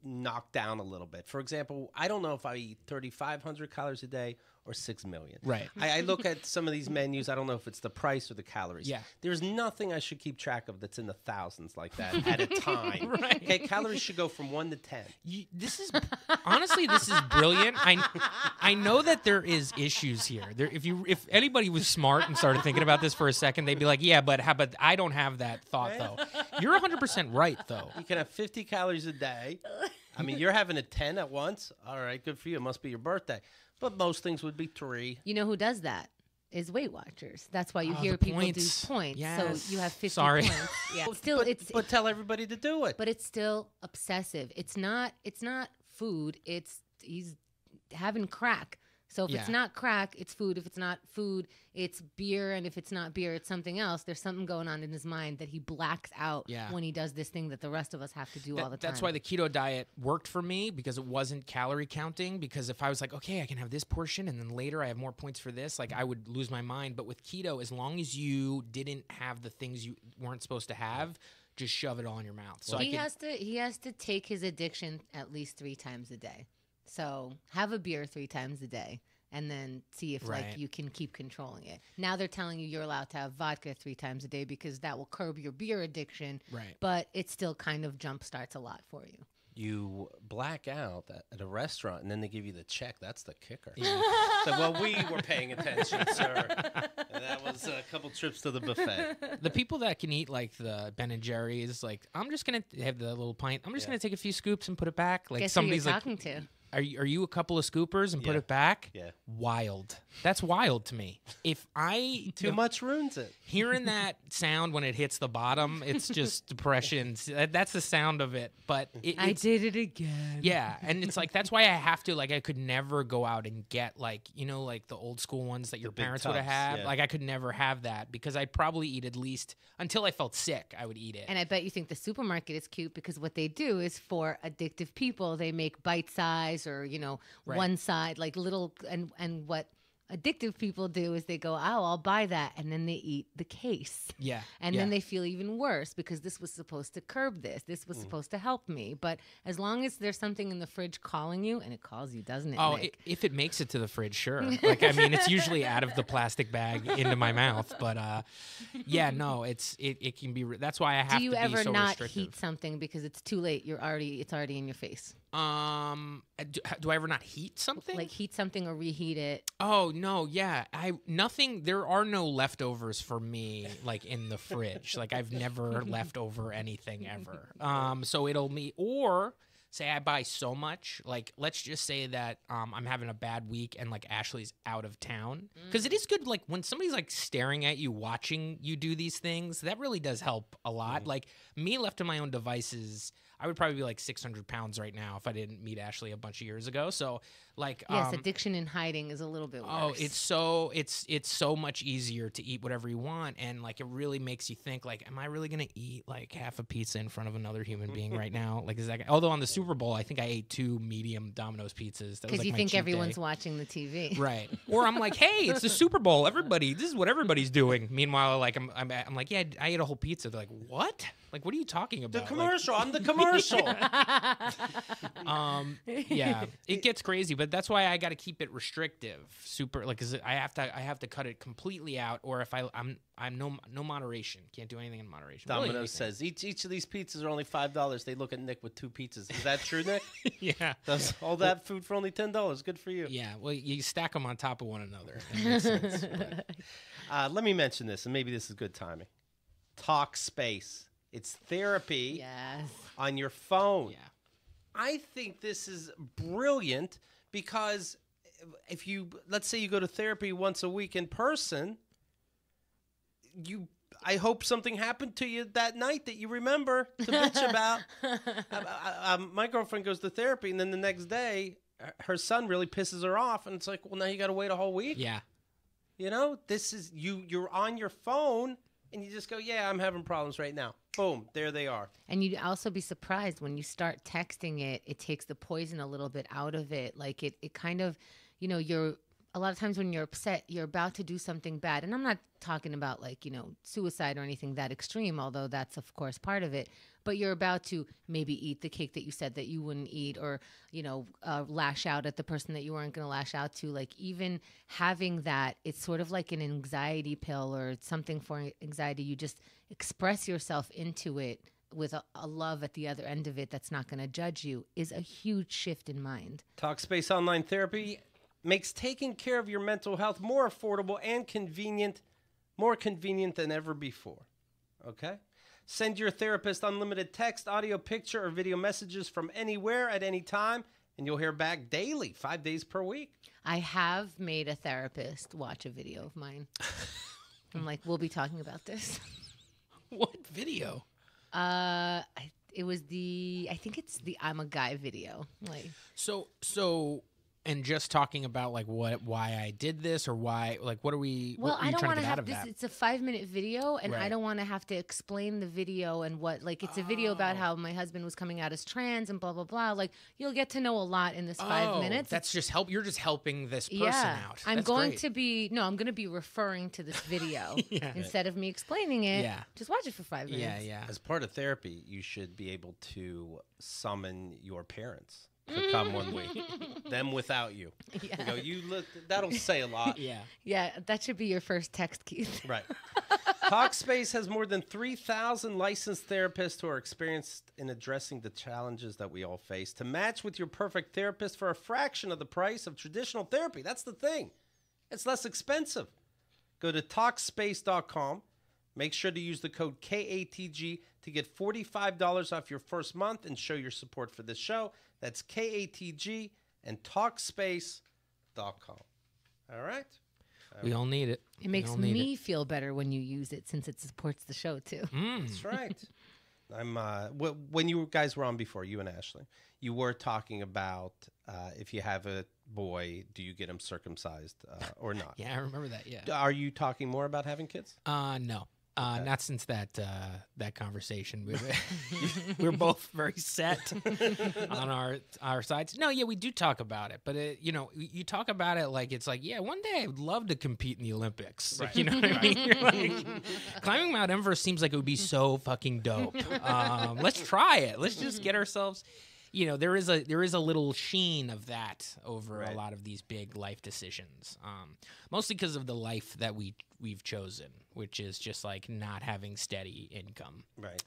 knocked down a little bit? For example, I don't know if I eat 3,500 calories a day or 6 million. Right. I look at some of these menus. I don't know if it's the price or the calories. Yeah. There's nothing I should keep track of that's in the thousands like that at a time. Right. Okay, calories should go from 1 to 10. This is brilliant. I know that there is issues here. If anybody was smart and started thinking about this for a second, they'd be like, yeah, but I don't have that thought though. You're 100% right though. You can have 50 calories a day. I mean, you're having a 10 at once. All right, good for you. It must be your birthday. But most things would be 3. You know who does that? Is Weight Watchers. That's why you hear people do points. Yes. So you have 50 Sorry. points. Yeah. But tell everybody to do it. But it's still obsessive. It's not food. He's having crack. So if it's not crack, it's food. If it's not food, it's beer. And if it's not beer, it's something else. There's something going on in his mind that he blacks out when he does this thing that the rest of us have to do all the time. That's why the keto diet worked for me, because it wasn't calorie counting. Because if I was like, okay, I can have this portion and then later I have more points for this, like I would lose my mind. But with keto, as long as you didn't have the things you weren't supposed to have, just shove it all in your mouth. So he has to take his addiction at least 3 times a day. So have a beer 3 times a day and then see if like you can keep controlling it. Now they're telling you you're allowed to have vodka 3 times a day because that will curb your beer addiction. Right. But it still kind of jumpstarts a lot for you. You black out at a restaurant and then they give you the check. That's the kicker. Yeah. So, well, we were paying attention, sir. And that was a couple trips to the buffet. The people that can eat like the Ben and Jerry's, like I'm just gonna have the little pint. I'm just gonna take a few scoops and put it back. Like Guess somebody's who you're like, talking to? Are you a couple of scoopers and put it back? Yeah. Wild. That's wild to me. If I Too much ruins it. Hearing that sound when it hits the bottom, it's just depression. That's the sound of it. But I did it again. Yeah, and it's like that's why I have to, like, I could never go out and get like, you know, like the old school ones that your parents would have had. Yeah. Like I could never have that because I'd probably eat at least until I felt sick. I would eat it. And I bet you think the supermarket is cute because what they do is for addictive people, they make bite size or, you know, one side, like little, and what addictive people do is they go, oh, I'll buy that, and then they eat the case. Yeah. And then they feel even worse because this was supposed to curb this. This was supposed to help me. But as long as there's something in the fridge calling you, and it calls you, doesn't it, Oh, Nick? if it makes it to the fridge, sure. Like, I mean, it's usually out of the plastic bag into my mouth. But, yeah, no, it can be, that's why I have to be so restrictive. Do you ever not heat something because it's too late? It's already in your face. Do I ever not heat something? Like heat something or reheat it? Oh no, yeah. There are no leftovers for me like in the fridge. Like I've never left over anything ever. So it'll be, or say I buy so much, like let's just say that I'm having a bad week and like Ashley's out of town. Because it is good, like when somebody's like staring at you, watching you do these things, that really does help a lot. Like me left to my own devices, I would probably be like 600 pounds right now if I didn't meet Ashley a bunch of years ago. So like, Yes, addiction in hiding is a little bit worse. oh, it's so much easier to eat whatever you want, and like it really makes you think like, am I really gonna eat like half a pizza in front of another human being right now? Like, is that? Although on the Super Bowl, I think I ate 2 medium Domino's pizzas. That was because like you my think cheat everyone's day. watching the TV. Right. Or I'm like, hey, it's the Super Bowl. This is what everybody's doing. Meanwhile, like I'm like, yeah, I ate a whole pizza. They're like, what? Like, what are you talking The about? commercial. I'm the commercial. Yeah, it gets crazy, but that's why I got to keep it restrictive. Super, like, 'cause I have to cut it completely out, or if I'm no moderation. Can't do anything in moderation. Really Domino's says each of these pizzas are only $5. They look at Nick with 2 pizzas. Is that true, Nick? yeah. Does all that food for only $10? Good for you. Yeah, well, you stack them on top of one another. That makes sense. Let me mention this, and maybe this is good timing. Talkspace. It's therapy Yes. on your phone. Yeah. I think this is brilliant because if let's say you go to therapy once a week in person, I hope something happened to you that night that you remember to bitch about. My girlfriend goes to therapy, and then the next day, her son really pisses her off, and it's like, well, now you got to wait a whole week. Yeah. You know, this is you're on your phone, and you just go, yeah, I'm having problems right now. Boom, there they are. And you'd also be surprised when you start texting it, it takes the poison a little bit out of it. Like it kind of, a lot of times when you're upset, you're about to do something bad. And I'm not talking about like, suicide or anything that extreme, although that's of course part of it. But you're about to maybe eat the cake that you said that you wouldn't eat, or, lash out at the person that you weren't going to lash out to. Like even having that, it's sort of like an anxiety pill or something for anxiety. You just express yourself into it with a love at the other end of it that's not going to judge you is a huge shift in mind. Talkspace Online Therapy makes taking care of your mental health more affordable and convenient, more convenient than ever before. Okay? Send your therapist unlimited text, audio, picture, or video messages from anywhere at any time, and you'll hear back daily, 5 days per week. I have made a therapist watch a video of mine. I'm like, we'll be talking about this. What video? I think it's the I'm a Guy video. Like, So, and just talking about like why I did this, or why, like, what are we? well, what are I you don't trying want to to get out have of this. that? It's a 5-minute video, and I Right. don't want to have to explain the video and what. Like, it's a video about how my husband was coming out as trans and blah blah blah. Like, you'll get to know a lot in this 5 minutes. That's just help. You're just helping this person out. I'm That's going great. to be I'm going to be referring to this video Yeah. instead of me explaining it. Yeah. Just watch it for 5 minutes. Yeah, yeah. As part of therapy, you should be able to summon your parents to come one week, them without you. Yeah. You go, you look. That'll say a lot. Yeah. Yeah, that should be your first text, Keith. Right. Talkspace has more than 3,000 licensed therapists who are experienced in addressing the challenges that we all face. To match with your perfect therapist for a fraction of the price of traditional therapy. That's the thing. It's less expensive. Go to Talkspace.com. Make sure to use the code KATG to get $45 off your first month and show your support for this show. That's KATG and Talkspace.com. All right? We all need it. It makes me feel better when you use it since it supports the show too. That's right. When you guys were on before, you and Ashley, you were talking about if you have a boy, do you get him circumcised or not? Yeah, I remember that. Yeah. Are you talking more about having kids? No. Not since that conversation. We're both very set on our sides. No, yeah, we do talk about it, but you talk about it like it's like, yeah, one day I would love to compete in the Olympics. Right. Like, you know what I mean? You're like, climbing Mount Everest seems like it would be so fucking dope. Let's try it. Let's just get ourselves. There is a little sheen of that over a lot of these big life decisions, mostly because of the life that we've chosen, which is just like not having steady income. Right.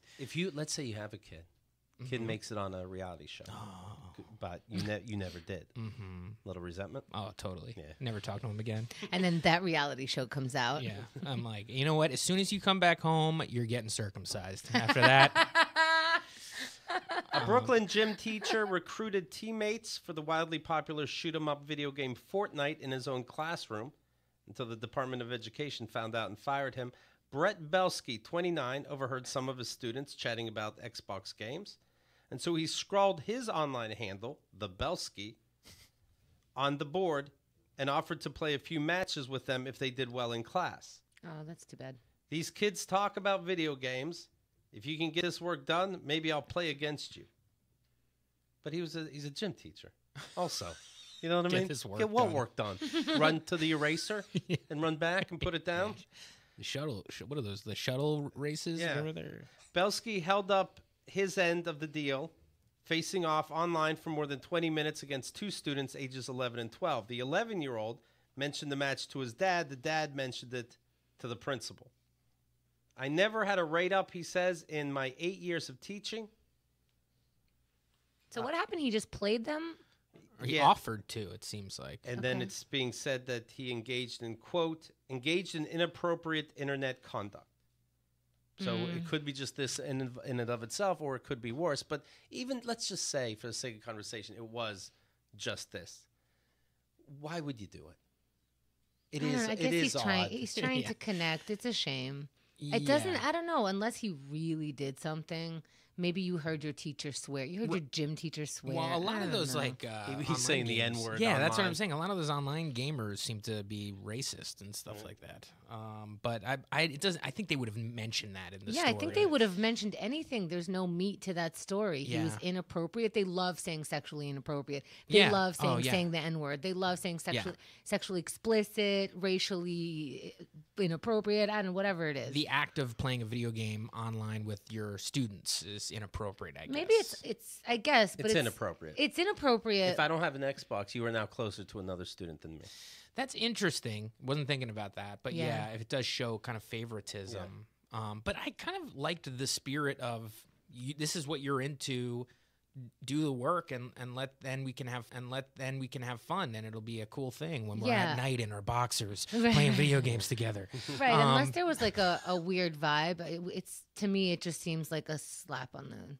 Let's say you have a kid, makes it on a reality show, but you never did. Little resentment. Oh, totally. Yeah. Never talk to him again. And then that reality show comes out. Yeah, I'm like, you know what? As soon as you come back home, you're getting circumcised. After that. A Brooklyn gym teacher recruited teammates for the wildly popular shoot-'em-up video game Fortnite in his own classroom until the Department of Education found out and fired him. Brett Belsky, 29, overheard some of his students chatting about Xbox games. And so he scrawled his online handle, the Belsky, on the board and offered to play a few matches with them if they did well in class. Oh, that's too bad. These kids talk about video games. If you can get this work done, maybe I'll play against you. But he's a gym teacher also. You know what I Get mean? this work Get what done. work done? Run to the eraser and run back and put it down? The shuttle. What are those? The shuttle races? Yeah. Over there. Belsky held up his end of the deal, facing off online for more than 20 minutes against two students ages 11 and 12. The 11-year-old mentioned the match to his dad. The dad mentioned it to the principal. I never had a write-up, he says, in my 8 years of teaching. So what happened? He just played them? Or he Yeah. offered to, it seems like. And then Okay. it's being said that he engaged in, quote, engaged in inappropriate internet conduct. So it could be just this in and of itself, or it could be worse. But even, let's just say, for the sake of conversation, it was just this. Why would you do it? It I don't is. know, I It guess is odd. he's trying Yeah. to connect. It's a shame. It doesn't, Yeah. I don't know, unless he really did something. Maybe you heard your teacher swear. You heard your gym teacher swear. Well, a lot I of don't those know. like He's online saying the games- N-word Yeah, that's what I'm online. saying. A lot of those online gamers seem to be racist and stuff like that. But it doesn't. I think they would have mentioned that in the Yeah, story. I think they would have mentioned anything. There's no meat to that story. He was Yeah. inappropriate. They love saying sexually inappropriate. They Yeah. love Oh, saying yeah. saying the N-word. They love saying Yeah. sexually explicit, racially inappropriate. I don't know, whatever it is. The act of playing a video game online with your students is inappropriate. I guess. Maybe it's I guess, but It's inappropriate. It's inappropriate. If I don't have an Xbox, you are now closer to another student than me. That's interesting. Wasn't thinking about that, but Yeah. yeah, if it does show kind of favoritism. But I kind of liked the spirit of this is what you're into. Do the work and then we can have fun, and it'll be a cool thing when we're Yeah. at night in our boxers Right. playing video games together. Right, unless Um, there was like a weird vibe. It's to me, it just seems like a slap on the.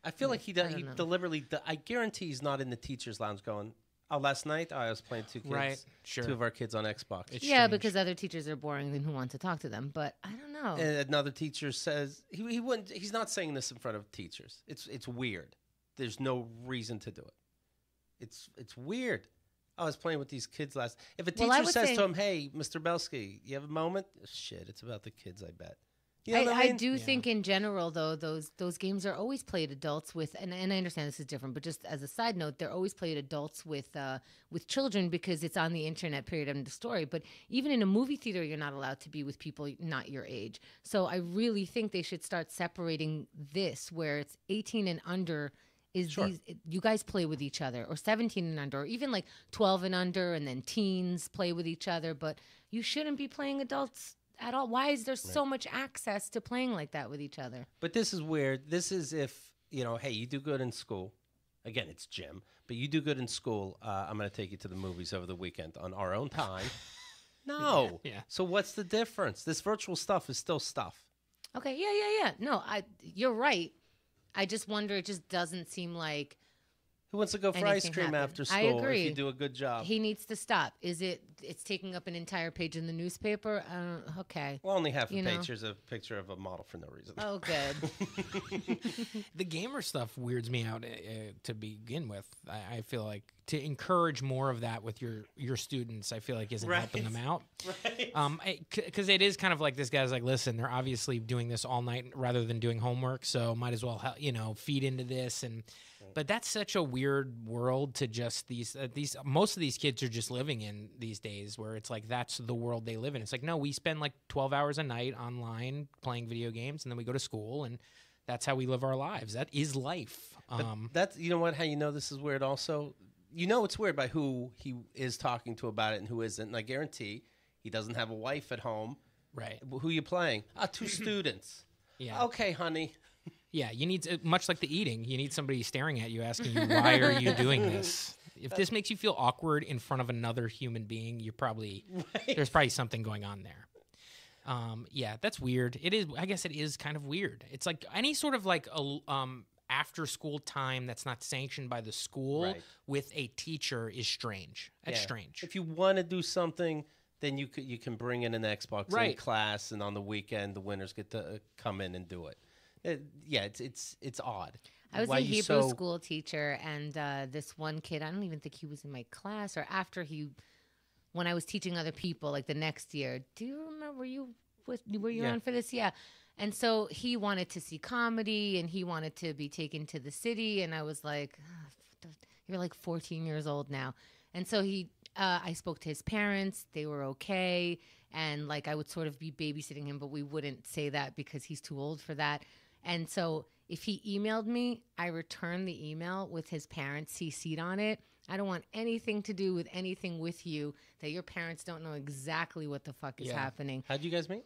I feel like he does. I He don't know. deliberately. I guarantee he's not in the teacher's lounge going. Oh, last night I was playing two kids. Right, sure. Two of our kids on Xbox. It's Yeah, strange. because other teachers are boring and who want to talk to them. But I don't know. And another teacher says he wouldn't. He's not saying this in front of teachers. It's weird. There's no reason to do it. It's weird. I was playing with these kids last. If a Well, I teacher would says say- to him, "Hey, Mr. Belsky, you have a moment?" Shit, it's about the kids. I bet. You know what I mean? do Yeah. think in general though those games are always played adults with, and I understand this is different, but just as a side note, they're always played adults with children because it's on the internet. Period. End of story. But even in a movie theater, you're not allowed to be with people not your age. So I really think they should start separating this, where it's 18 and under. Sure. You guys play with each other, or 17 and under, or even like 12 and under, and then teens play with each other. But you shouldn't be playing adults at all. Why is there so much access to playing like that with each other? But this is weird. This is if, hey, you do good in school. Again, it's gym. But you do good in school. I'm going to take you to the movies over the weekend on our own time. No. Yeah. So what's the difference? This virtual stuff is still stuff. Okay, yeah. No, you're right. I just wonder. It just doesn't seem like Who wants to go for ice Anything cream happen. after I school agree. if you do a good job? he needs to stop. It's taking up an entire page in the newspaper? Okay. Well, only half a You know. page. There's a picture of a model for no reason. Oh, good. The gamer stuff weirds me out to begin with. I feel like to encourage more of that with your students, I feel like isn't helping them out. Right. Because it is kind of like this guy's like, listen, they're obviously doing this all night rather than doing homework, so might as well feed into this. But that's such a weird world to just these most of these kids are just living in these days, where it's like that's the world they live in. It's like, no, we spend like 12 hours a night online playing video games, and then we go to school, and that's how we live our lives. That is life. That's, you know what, how you know this is weird also? You know it's weird by who he is talking to about it and who isn't. And I guarantee he doesn't have a wife at home. Right. Who are you playing? Two students. Yeah. Okay, honey. Yeah, you need much like the eating. You need somebody staring at you, asking you, "Why are you doing this?" If this makes you feel awkward in front of another human being, you're probably there's probably something going on there. Yeah, that's weird. It is. I guess it is kind of weird. It's like any sort of like a after school time that's not sanctioned by the school Right. with a teacher is strange. That's Yeah. strange. If you want to do something, then you can bring in an Xbox in Right. class, and on the weekend the winners get to come in and do it. Yeah, it's odd. I was why a you Hebrew so- school teacher, and this one kid, I don't even think he was in my class or after when I was teaching other people, like the next year. Do you remember? Were you Yeah. on for this? Yeah. And so he wanted to see comedy, and he wanted to be taken to the city, and I was like, "You're like 14 years old now." And so I spoke to his parents. They were okay, and like I would sort of be babysitting him, but we wouldn't say that because he's too old for that. And so if he emailed me, I returned the email with his parents CC'd on it. I don't want anything to do with anything with you that your parents don't know exactly what the fuck is happening. How'd you guys meet?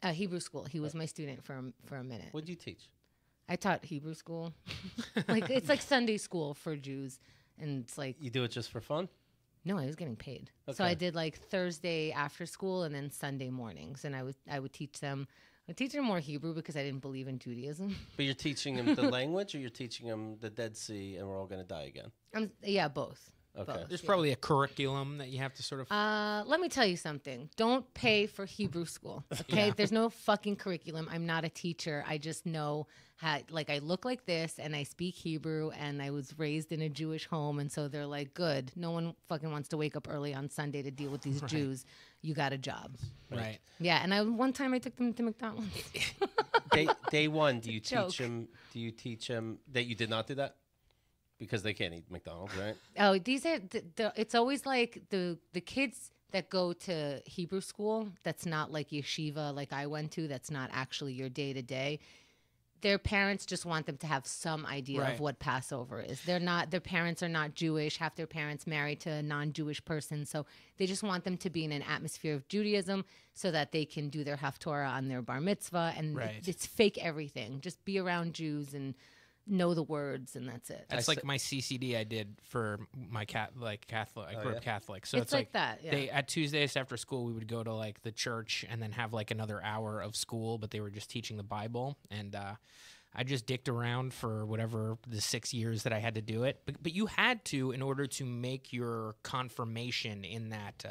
Hebrew school. He was my student for a minute. What'd you teach? I taught Hebrew school. It's like Sunday school for Jews, and it's like You do it just for fun? no, I was getting paid. So Okay. I did like Thursday after school and then Sunday mornings, and I would teach them. I teach them more Hebrew because I didn't believe in Judaism. But you're teaching them the language, or you're teaching them the Dead Sea, and we're all going to die again? Yeah, both. Okay. Both, There's yeah. probably a curriculum that you have to sort of. Let me tell you something. Don't pay for Hebrew school. Okay, there's no fucking curriculum. I'm not a teacher. I just know how. Like I look like this, and I speak Hebrew, and I was raised in a Jewish home, and so they're like, good. No one fucking wants to wake up early on Sunday to deal with these Jews. You got a job. Right. Yeah, and one time I took them to McDonald's. Day one, do you Joke. teach them? Do you teach them that you did not do that? Because they can't eat McDonald's, right? Oh, these are it's always like the kids that go to Hebrew school. That's not like yeshiva, like I went to. That's not actually your day to day. Their parents just want them to have some idea Right. of what Passover is. Their parents are not Jewish. Half their parents married to a non-Jewish person, so they just want them to be in an atmosphere of Judaism so that they can do their Haftorah on their bar mitzvah. And Right. it's fake everything. Just be around Jews and know the words, and that's it. That's like my CCD I did for my Catholic. I grew yeah? up Catholic, so It's like that, yeah. They at Tuesdays after school we would go to like the church and then have like another hour of school, but they were just teaching the Bible, and I just dicked around for whatever the 6 years that I had to do it. But you had to in order to make your confirmation in that.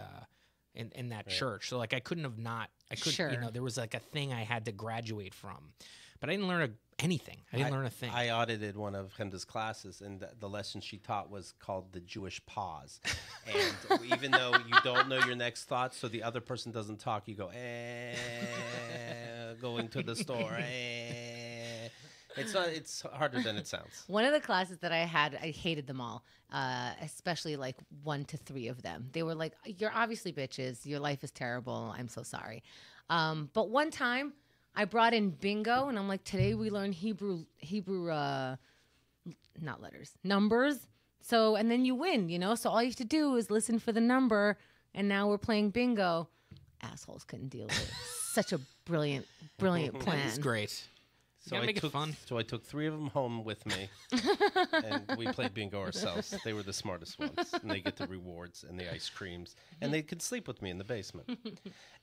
In that church, so like I couldn't have not. I couldn't, Sure. there was like a thing I had to graduate from, but I didn't learn anything. I didn't learn a thing. I audited one of Henda's classes, and the lesson she taught was called the Jewish pause. And even though you don't know your next thought, so the other person doesn't talk, you go, going to the store. It's harder than it sounds. One of the classes that I had, I hated them all, especially like 1 to 3 of them. They were like, you're obviously bitches. Your life is terrible. I'm so sorry. But one time I brought in bingo, and I'm like, today we learn Hebrew, not letters, numbers. So, and then you win, So all you have to do is listen for the number, and now we're playing bingo. Assholes couldn't deal with it. Such a brilliant plan. It's great. So gotta make it fun. So I took 3 of them home with me, and we played bingo ourselves. They were the smartest ones, and they get the rewards and the ice creams, and they could sleep with me in the basement.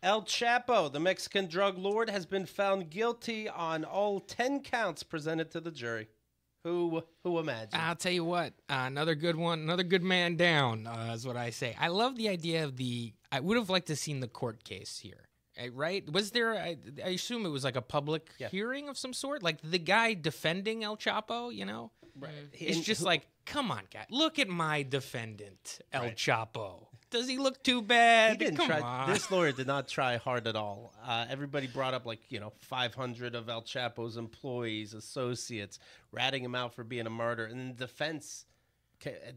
El Chapo, the Mexican drug lord, has been found guilty on all 10 counts presented to the jury. Who imagined? I'll tell you what, another good one, another good man down, is what I say. I love the idea of I would have liked to have seen the court case here. Right? Was there, I assume it was like a public hearing of some sort? Like the guy defending El Chapo, Right. It's just like, come on, guy. Look at my defendant, El Chapo. Does he look too bad? He didn't Come try. on. This lawyer did not try hard at all. Everybody brought up 500 of El Chapo's employees, associates, ratting him out for being a martyr, and the defense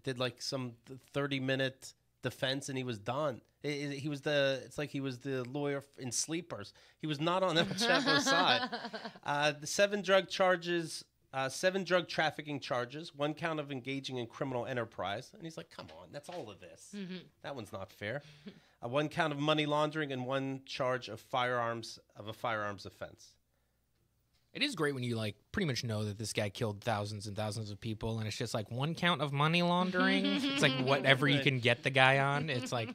did like some 30-minute defense, and he was done. It's like he was the lawyer in Sleepers. He was not on El Chapo's side. The 7 drug charges. 7 drug trafficking charges, 1 count of engaging in criminal enterprise. And he's like, come on, that's all of this. That one's not fair. 1 count of money laundering and 1 charge of a firearms offense. It is great when you pretty much know that this guy killed thousands and thousands of people, and it's just like 1 count of money laundering. It's like whatever you can get the guy on. It's like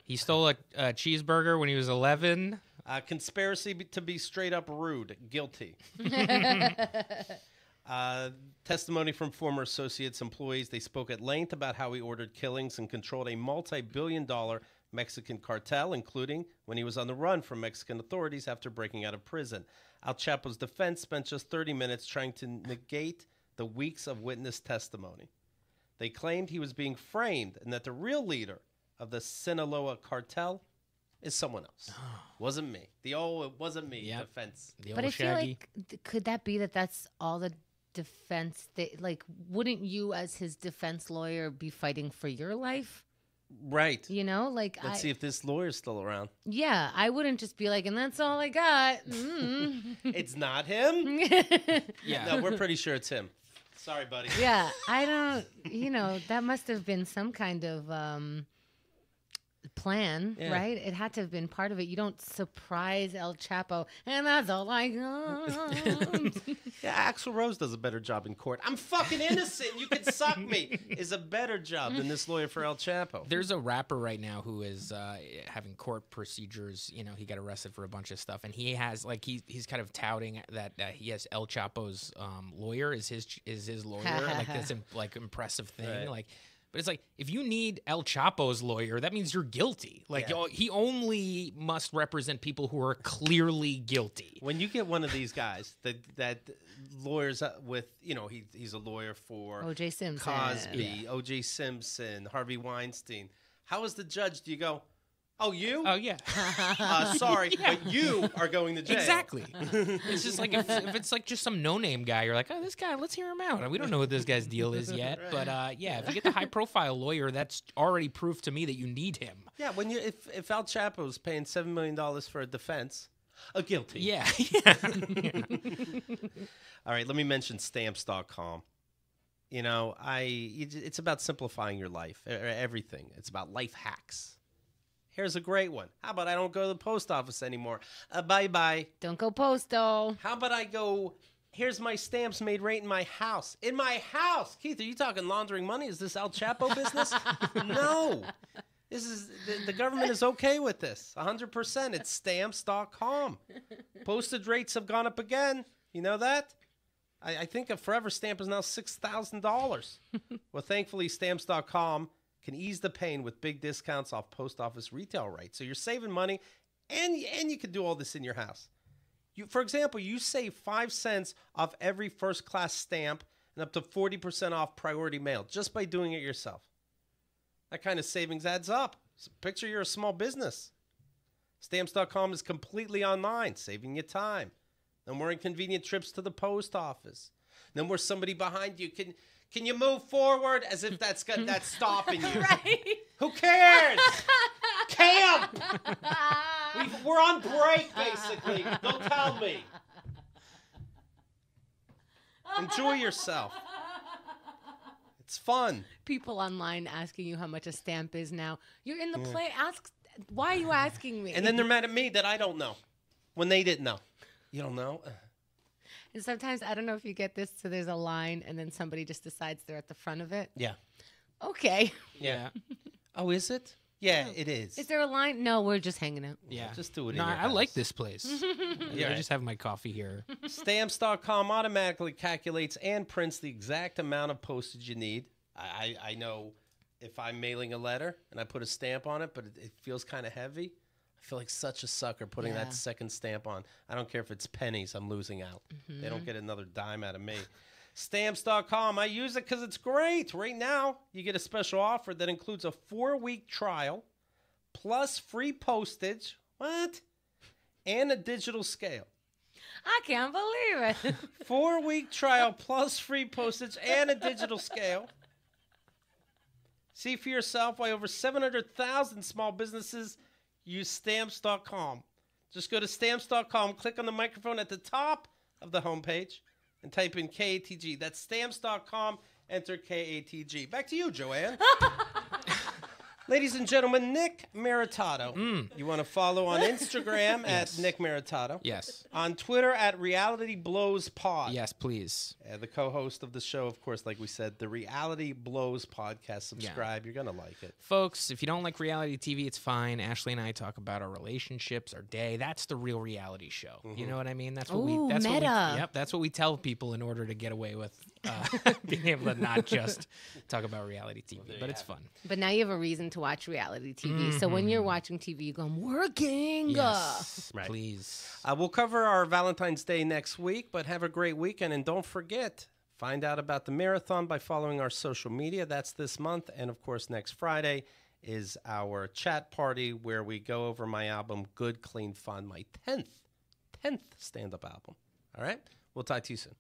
he stole a cheeseburger when he was 11. Conspiracy to be straight up rude, guilty. Testimony from former associates, employees. They spoke at length about how he ordered killings and controlled a multi-billion-dollar Mexican cartel, including when he was on the run from Mexican authorities after breaking out of prison. El Chapo's defense spent just 30 minutes trying to negate the weeks of witness testimony. They claimed he was being framed and that the real leader of the Sinaloa cartel is someone else. Wasn't me. The old "it wasn't me" defense. The But old I feel Shaggy. like, could that be that that's all the defense? Like, wouldn't you as his defense lawyer be fighting for your life? Right. You know, like, Let's see if this lawyer's still around. yeah, I wouldn't just be like, and that's all I got. It's not him? Yeah. No, we're pretty sure it's him. Sorry, buddy. Yeah, I don't, that must have been some kind of plan, Yeah. right? It had to have been part of it. You don't surprise El Chapo, and that's all I got. Yeah, Axl Rose does a better job in court. I'm fucking innocent. You can suck me. Is a better job than this lawyer for El Chapo. There's a rapper right now who is having court procedures. He got arrested for a bunch of stuff, and he has he's kind of touting that he has El Chapo's lawyer is his lawyer. Like this impressive thing. Right. But it's like, if you need El Chapo's lawyer, that means you're guilty. He only must represent people who are clearly guilty. When you get one of these guys that lawyers with, he's a lawyer for O.J. Simpson. Cosby, O.J. Simpson, Harvey Weinstein. How is the judge? Do you go, oh, you? Oh, yeah. Sorry, but you are going to jail. Exactly. It's just like if it's like just some no-name guy, you're like, oh, this guy, let's hear him out. We don't know what this guy's deal is yet. But if you get the high-profile lawyer, that's already proof to me that you need him. Yeah, if Al Chapo's paying $7 million for a defense, guilty. Yeah. All right, let me mention Stamps.com. It's about simplifying your life, everything. It's about life hacks. Here's a great one. How about I don't go to the post office anymore? Bye-bye. Don't go postal. How about I go, here's my stamps made right in my house. In my house! Keith, are you talking laundering money? Is this El Chapo business? No. This is the government is okay with this. 100%. It's Stamps.com. Postage rates have gone up again. You know that? I think a forever stamp is now $6,000. Well, thankfully, Stamps.com can ease the pain with big discounts off post office retail rates. So you're saving money, and you can do all this in your house. For example, you save 5 cents off every first-class stamp and up to 40% off priority mail just by doing it yourself. That kind of savings adds up. So picture you're a small business. Stamps.com is completely online, saving you time. No more inconvenient trips to the post office. No more somebody behind you. Can you move forward? As if that's stopping you. Right. Who cares? Camp! We're on break, basically. Don't tell me. Enjoy yourself. It's fun. People online asking you how much a stamp is now. You're in the play. Ask, why are you asking me? And then they're mad at me that I don't know when they didn't know. You don't know? And sometimes, I don't know if you get this, so there's a line, and then somebody just decides they're at the front of it. Yeah. Okay. Yeah. Oh, is it? Yeah, it is. Is there a line? No, we're just hanging out. Yeah. Just do it in No, your I like house. this place. Yeah. I just have my coffee here. Stamps.com automatically calculates and prints the exact amount of postage you need. I know if I'm mailing a letter and I put a stamp on it, but it feels kind of heavy. I feel like such a sucker putting that second stamp on. I don't care if it's pennies. I'm losing out. They don't get another dime out of me. Stamps.com. I use it because it's great. Right now, you get a special offer that includes a 4-week trial plus free postage. What? And a digital scale. I can't believe it. 4-week trial plus free postage and a digital scale. See for yourself why over 700,000 small businesses use Stamps.com. Just go to Stamps.com, click on the microphone at the top of the homepage, and type in KATG. That's Stamps.com, enter KATG. Back to you, Joanne. Ladies and gentlemen, Nick Maritato. You want to follow on Instagram at Nick Maritato. Yes. On Twitter at Reality Blows Pod. Yes, please. The co-host of the show, of course, like we said, the Reality Blows podcast. Subscribe. You're going to like it. Folks, if you don't like reality TV, it's fine. Ashley and I talk about our relationships, our day. That's the real reality show. You know what I mean? That's what Ooh, that's meta. What we, yep, that's what we tell people in order to get away with being able to not just talk about reality TV. But it's fun. But now you have a reason to watch reality TV. So when you're watching TV, you go, I'm working. Yes, Right. please. We'll cover our Valentine's Day next week, but have a great weekend. And don't forget, Find out about the marathon by following our social media. That's this month. And, of course, next Friday is our chat party where we go over my album, Good, Clean, Fun, my 10th stand-up album. All right? We'll talk to you soon.